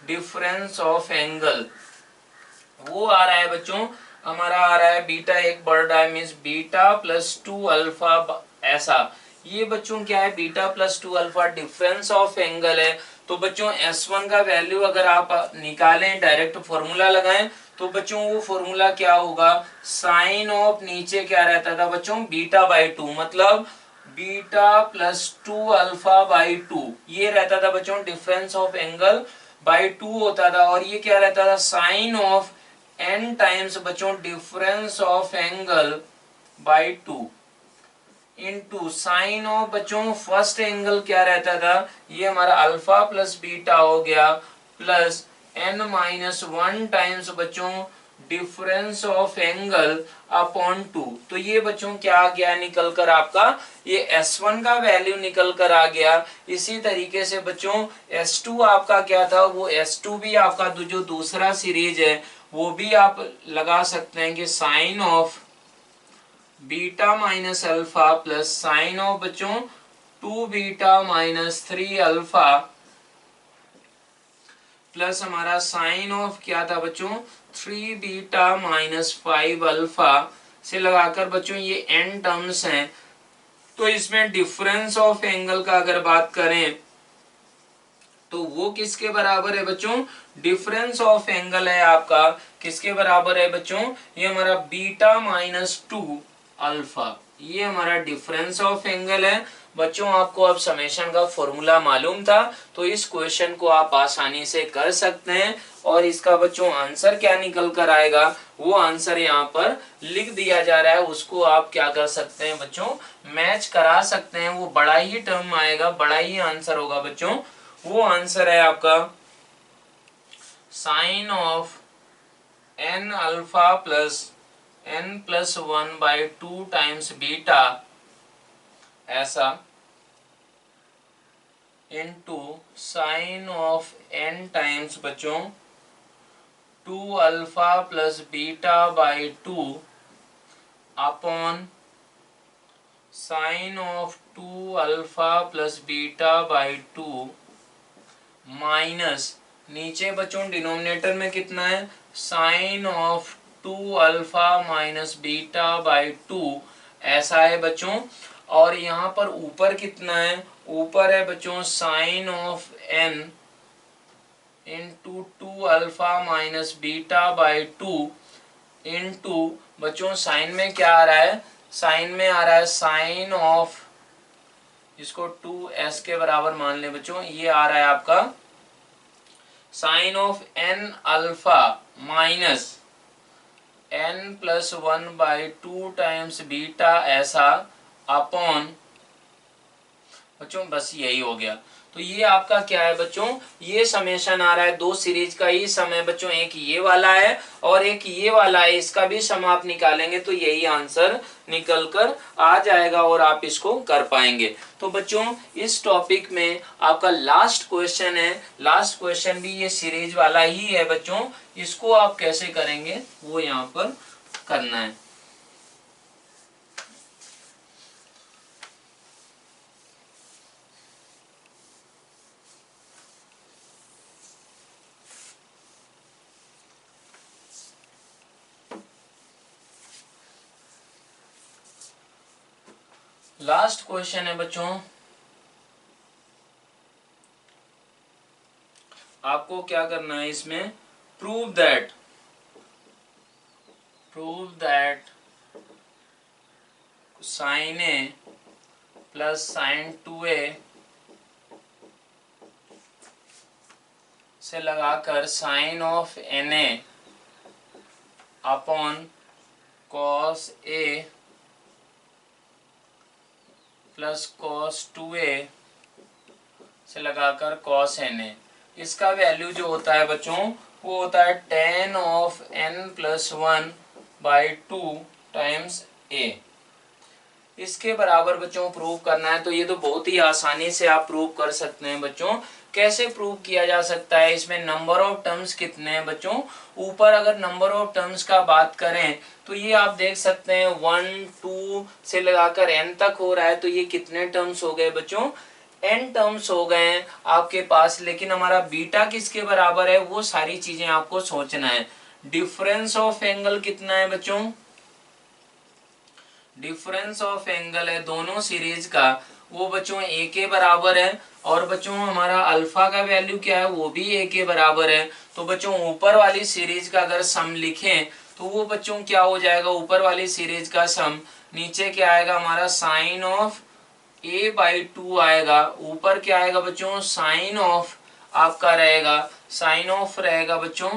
डिफरेंस ऑफ एंगल वो आ रहा है बच्चों, हमारा आ रहा है बीटा एक बढ़ रहा है, मीन्स बीटा प्लस 2 अल्फा ऐसा। ये बच्चों क्या है, beta plus 2 alpha difference of angle है। तो बच्चों S1 का वैल्यू अगर आप निकालें, डायरेक्ट फॉर्मूला लगाएं, तो बच्चों वो फॉर्मूला क्या होगा, साइन ऑफ नीचे क्या रहता था बच्चों, बीटा बाई 2, मतलब बीटा प्लस 2 अल्फा बाई 2, ये रहता था बच्चों डिफरेंस ऑफ एंगल बाई 2 होता था। और ये क्या रहता था, साइन ऑफ n टाइम्स बच्चों difference of angle by 2 into sine of बच्चों फर्स्ट एंगल क्या रहता था, ये हमारा अल्फा प्लस बीटा हो गया, प्लस n माइनस 1 टाइम्स बच्चों डिफरेंस ऑफ एंगल अपॉन 2। तो ये बच्चों क्या आ गया निकल कर आपका, ये S1 का वैल्यू निकल कर आ गया। इसी तरीके से बच्चों S2 आपका क्या था, वो S2 भी आपका जो दूसरा सीरीज है वो भी आप लगा सकते हैं कि sine of beta minus alpha plus sine of बच्चों 2 बीटा माइनस 3 अल्फा प्लस हमारा साइन ऑफ क्या था बच्चों 3 बीटा माइनस 5 अल्फा से लगाकर बच्चों ये n टर्म्स हैं। तो इसमें डिफरेंस ऑफ एंगल का अगर बात करें तो वो किसके बराबर है बच्चों, डिफरेंस ऑफ एंगल है आपका किसके बराबर है बच्चों, ये हमारा बीटा माइनस 2 अल्फा, ये हमारा डिफरेंस ऑफ एंगल है। बच्चों आपको अब समेशन का फॉर्मूला मालूम था, तो इस क्वेश्चन को आप आसानी से कर सकते हैं। और इसका बच्चों आंसर क्या निकल कर आएगा, वो आंसर यहाँ पर लिख दिया जा रहा है, उसको आप क्या कर सकते हैं बच्चों, मैच करा सकते हैं। वो बड़ा ही टर्म आएगा, बड़ा ही आंसर होगा बच्चों। वो आंसर है आपका sine of n alpha plus n plus 1 by 2 times beta ऐसा into sine of n times बच्चों 2 alpha plus beta by 2 upon sine of 2 alpha plus beta by 2 minus नीचे बच्चों डिनोमिनेटर में कितना है, sine of 2 alpha minus beta by 2 ऐसा है बच्चों। और यहाँ पर ऊपर कितना है, ऊपर है बच्चों sine of n into 2 alpha minus beta by 2 into बच्चों साइन में क्या आ रहा है, साइन में आ रहा है साइन ऑफ, इसको 2s के बराबर मान ले बच्चों, ये आ रहा है आपका sine of n alpha minus n plus 1 by 2 times beta ऐसा अपॉन बच्चों बस यही हो गया। तो ये आपका क्या है बच्चों, ये समेशन आ रहा है, दो सीरीज का ही सम है बच्चों, एक ये वाला है और एक ये वाला है, इसका भी सम आप निकालेंगे तो यही आंसर निकल कर आ जाएगा और आप इसको कर पाएंगे। तो बच्चों इस टॉपिक में आपका लास्ट क्वेश्चन है, लास्ट क्वेश्चन भी ये सीरीज वाला ही है बच्चों, इसको आप कैसे करेंगे वो यहाँ पर करना है। लास्ट क्वेश्चन है बच्चों, आपको क्या करना है इसमें, prove that sin a plus sin 2a से लगाकर sin of na upon cos a plus cos 2a से लगाकर cos na, इसका वैल्यू जो होता है बच्चों वो होता है tan of n plus 1 by 2 times a। इसके बराबर बच्चों प्रूव करना है। तो ये तो बहुत ही आसानी से आप प्रूव कर सकते हैं बच्चों। कैसे प्रूव किया जा सकता है, इसमें नंबर ऑफ टर्म्स कितने हैं बच्चों, ऊपर अगर नंबर ऑफ टर्म्स का बात करें तो ये आप देख सकते हैं 1 2 से लगाकर n तक हो रहा है, तो ये कितने टर्म्स हो गए बच्चों, n टर्म्स हो गए हैं आपके पास। लेकिन हमारा बीटा किसके बराबर है वो सारी चीजें आपको सोचना है। डिफरेंस ऑफ एंगल कितना है बच्चों, डिफरेंस ऑफ एंगल है दोनों सीरीज का वो बच्चों a के बराबर है, और बच्चों हमारा अल्फा का वैल्यू क्या है वो भी a के बराबर है। तो बच्चों ऊपर वाली सीरीज का अगर सम लिखें तो वो बच्चों क्या हो जाएगा, ऊपर वाली सीरीज का सम नीचे क्या आएगा हमारा साइन ऑफ a बाई 2 आएगा, ऊपर क्या आएगा बच्चों साइन ऑफ आपका रहेगा, साइन ऑफ रहेगा बच्चों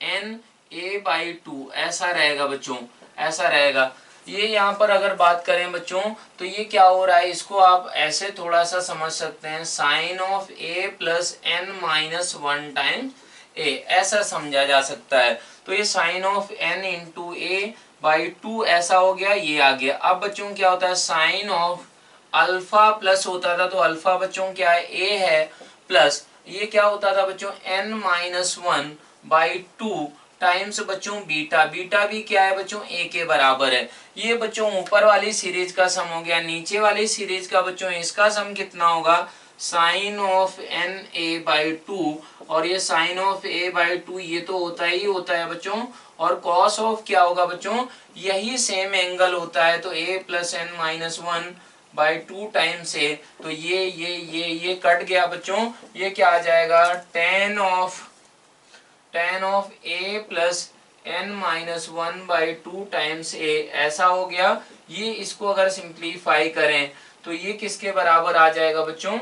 n a बाई 2 ऐसा रहेगा बच्चों, ऐसा रहेगा। ये यहाँ पर अगर बात करें बच्चों तो ये क्या हो रहा है, इसको आप ऐसे थोड़ा सा समझ सकते हैं, sine of a plus n minus 1 times a, ऐसा समझा जा सकता है। तो ये sine of n into a by 2 ऐसा हो गया, ये आ गया। अब बच्चों क्या होता है, साइन ऑफ अल्फा प्लस होता था, तो अल्फा बच्चों क्या है a है, प्लस ये क्या होता था बच्चों n माइनस 1 बाई 2 टाइम्स बच्चों बीटा, बीटा भी क्या है बच्चों a के बराबर है। ये बच्चों ऊपर वाली सीरीज का सम हो गया। नीचे वाली सीरीज का बच्चों इसका सम कितना होगा, sine of n a by 2, और ये साइन ऑफ a बाई 2 ये तो होता ही होता है बच्चों, और कॉस ऑफ क्या होगा बच्चों, यही सेम एंगल होता है, तो a plus n minus 1 by 2 times a, तो ये कट गया बच्चों, ये क्या आ जाएगा tan of a plus n minus 1 by 2 times a, ऐसा हो गया। ये इसको अगर सिंप्लीफाई करें तो ये किसके बराबर आ जाएगा बच्चों,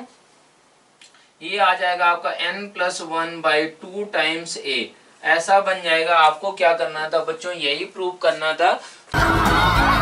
ये आ जाएगा आपका n plus 1 by 2 times a, ऐसा बन जाएगा। आपको क्या करना था बच्चों, यही प्रूव करना था।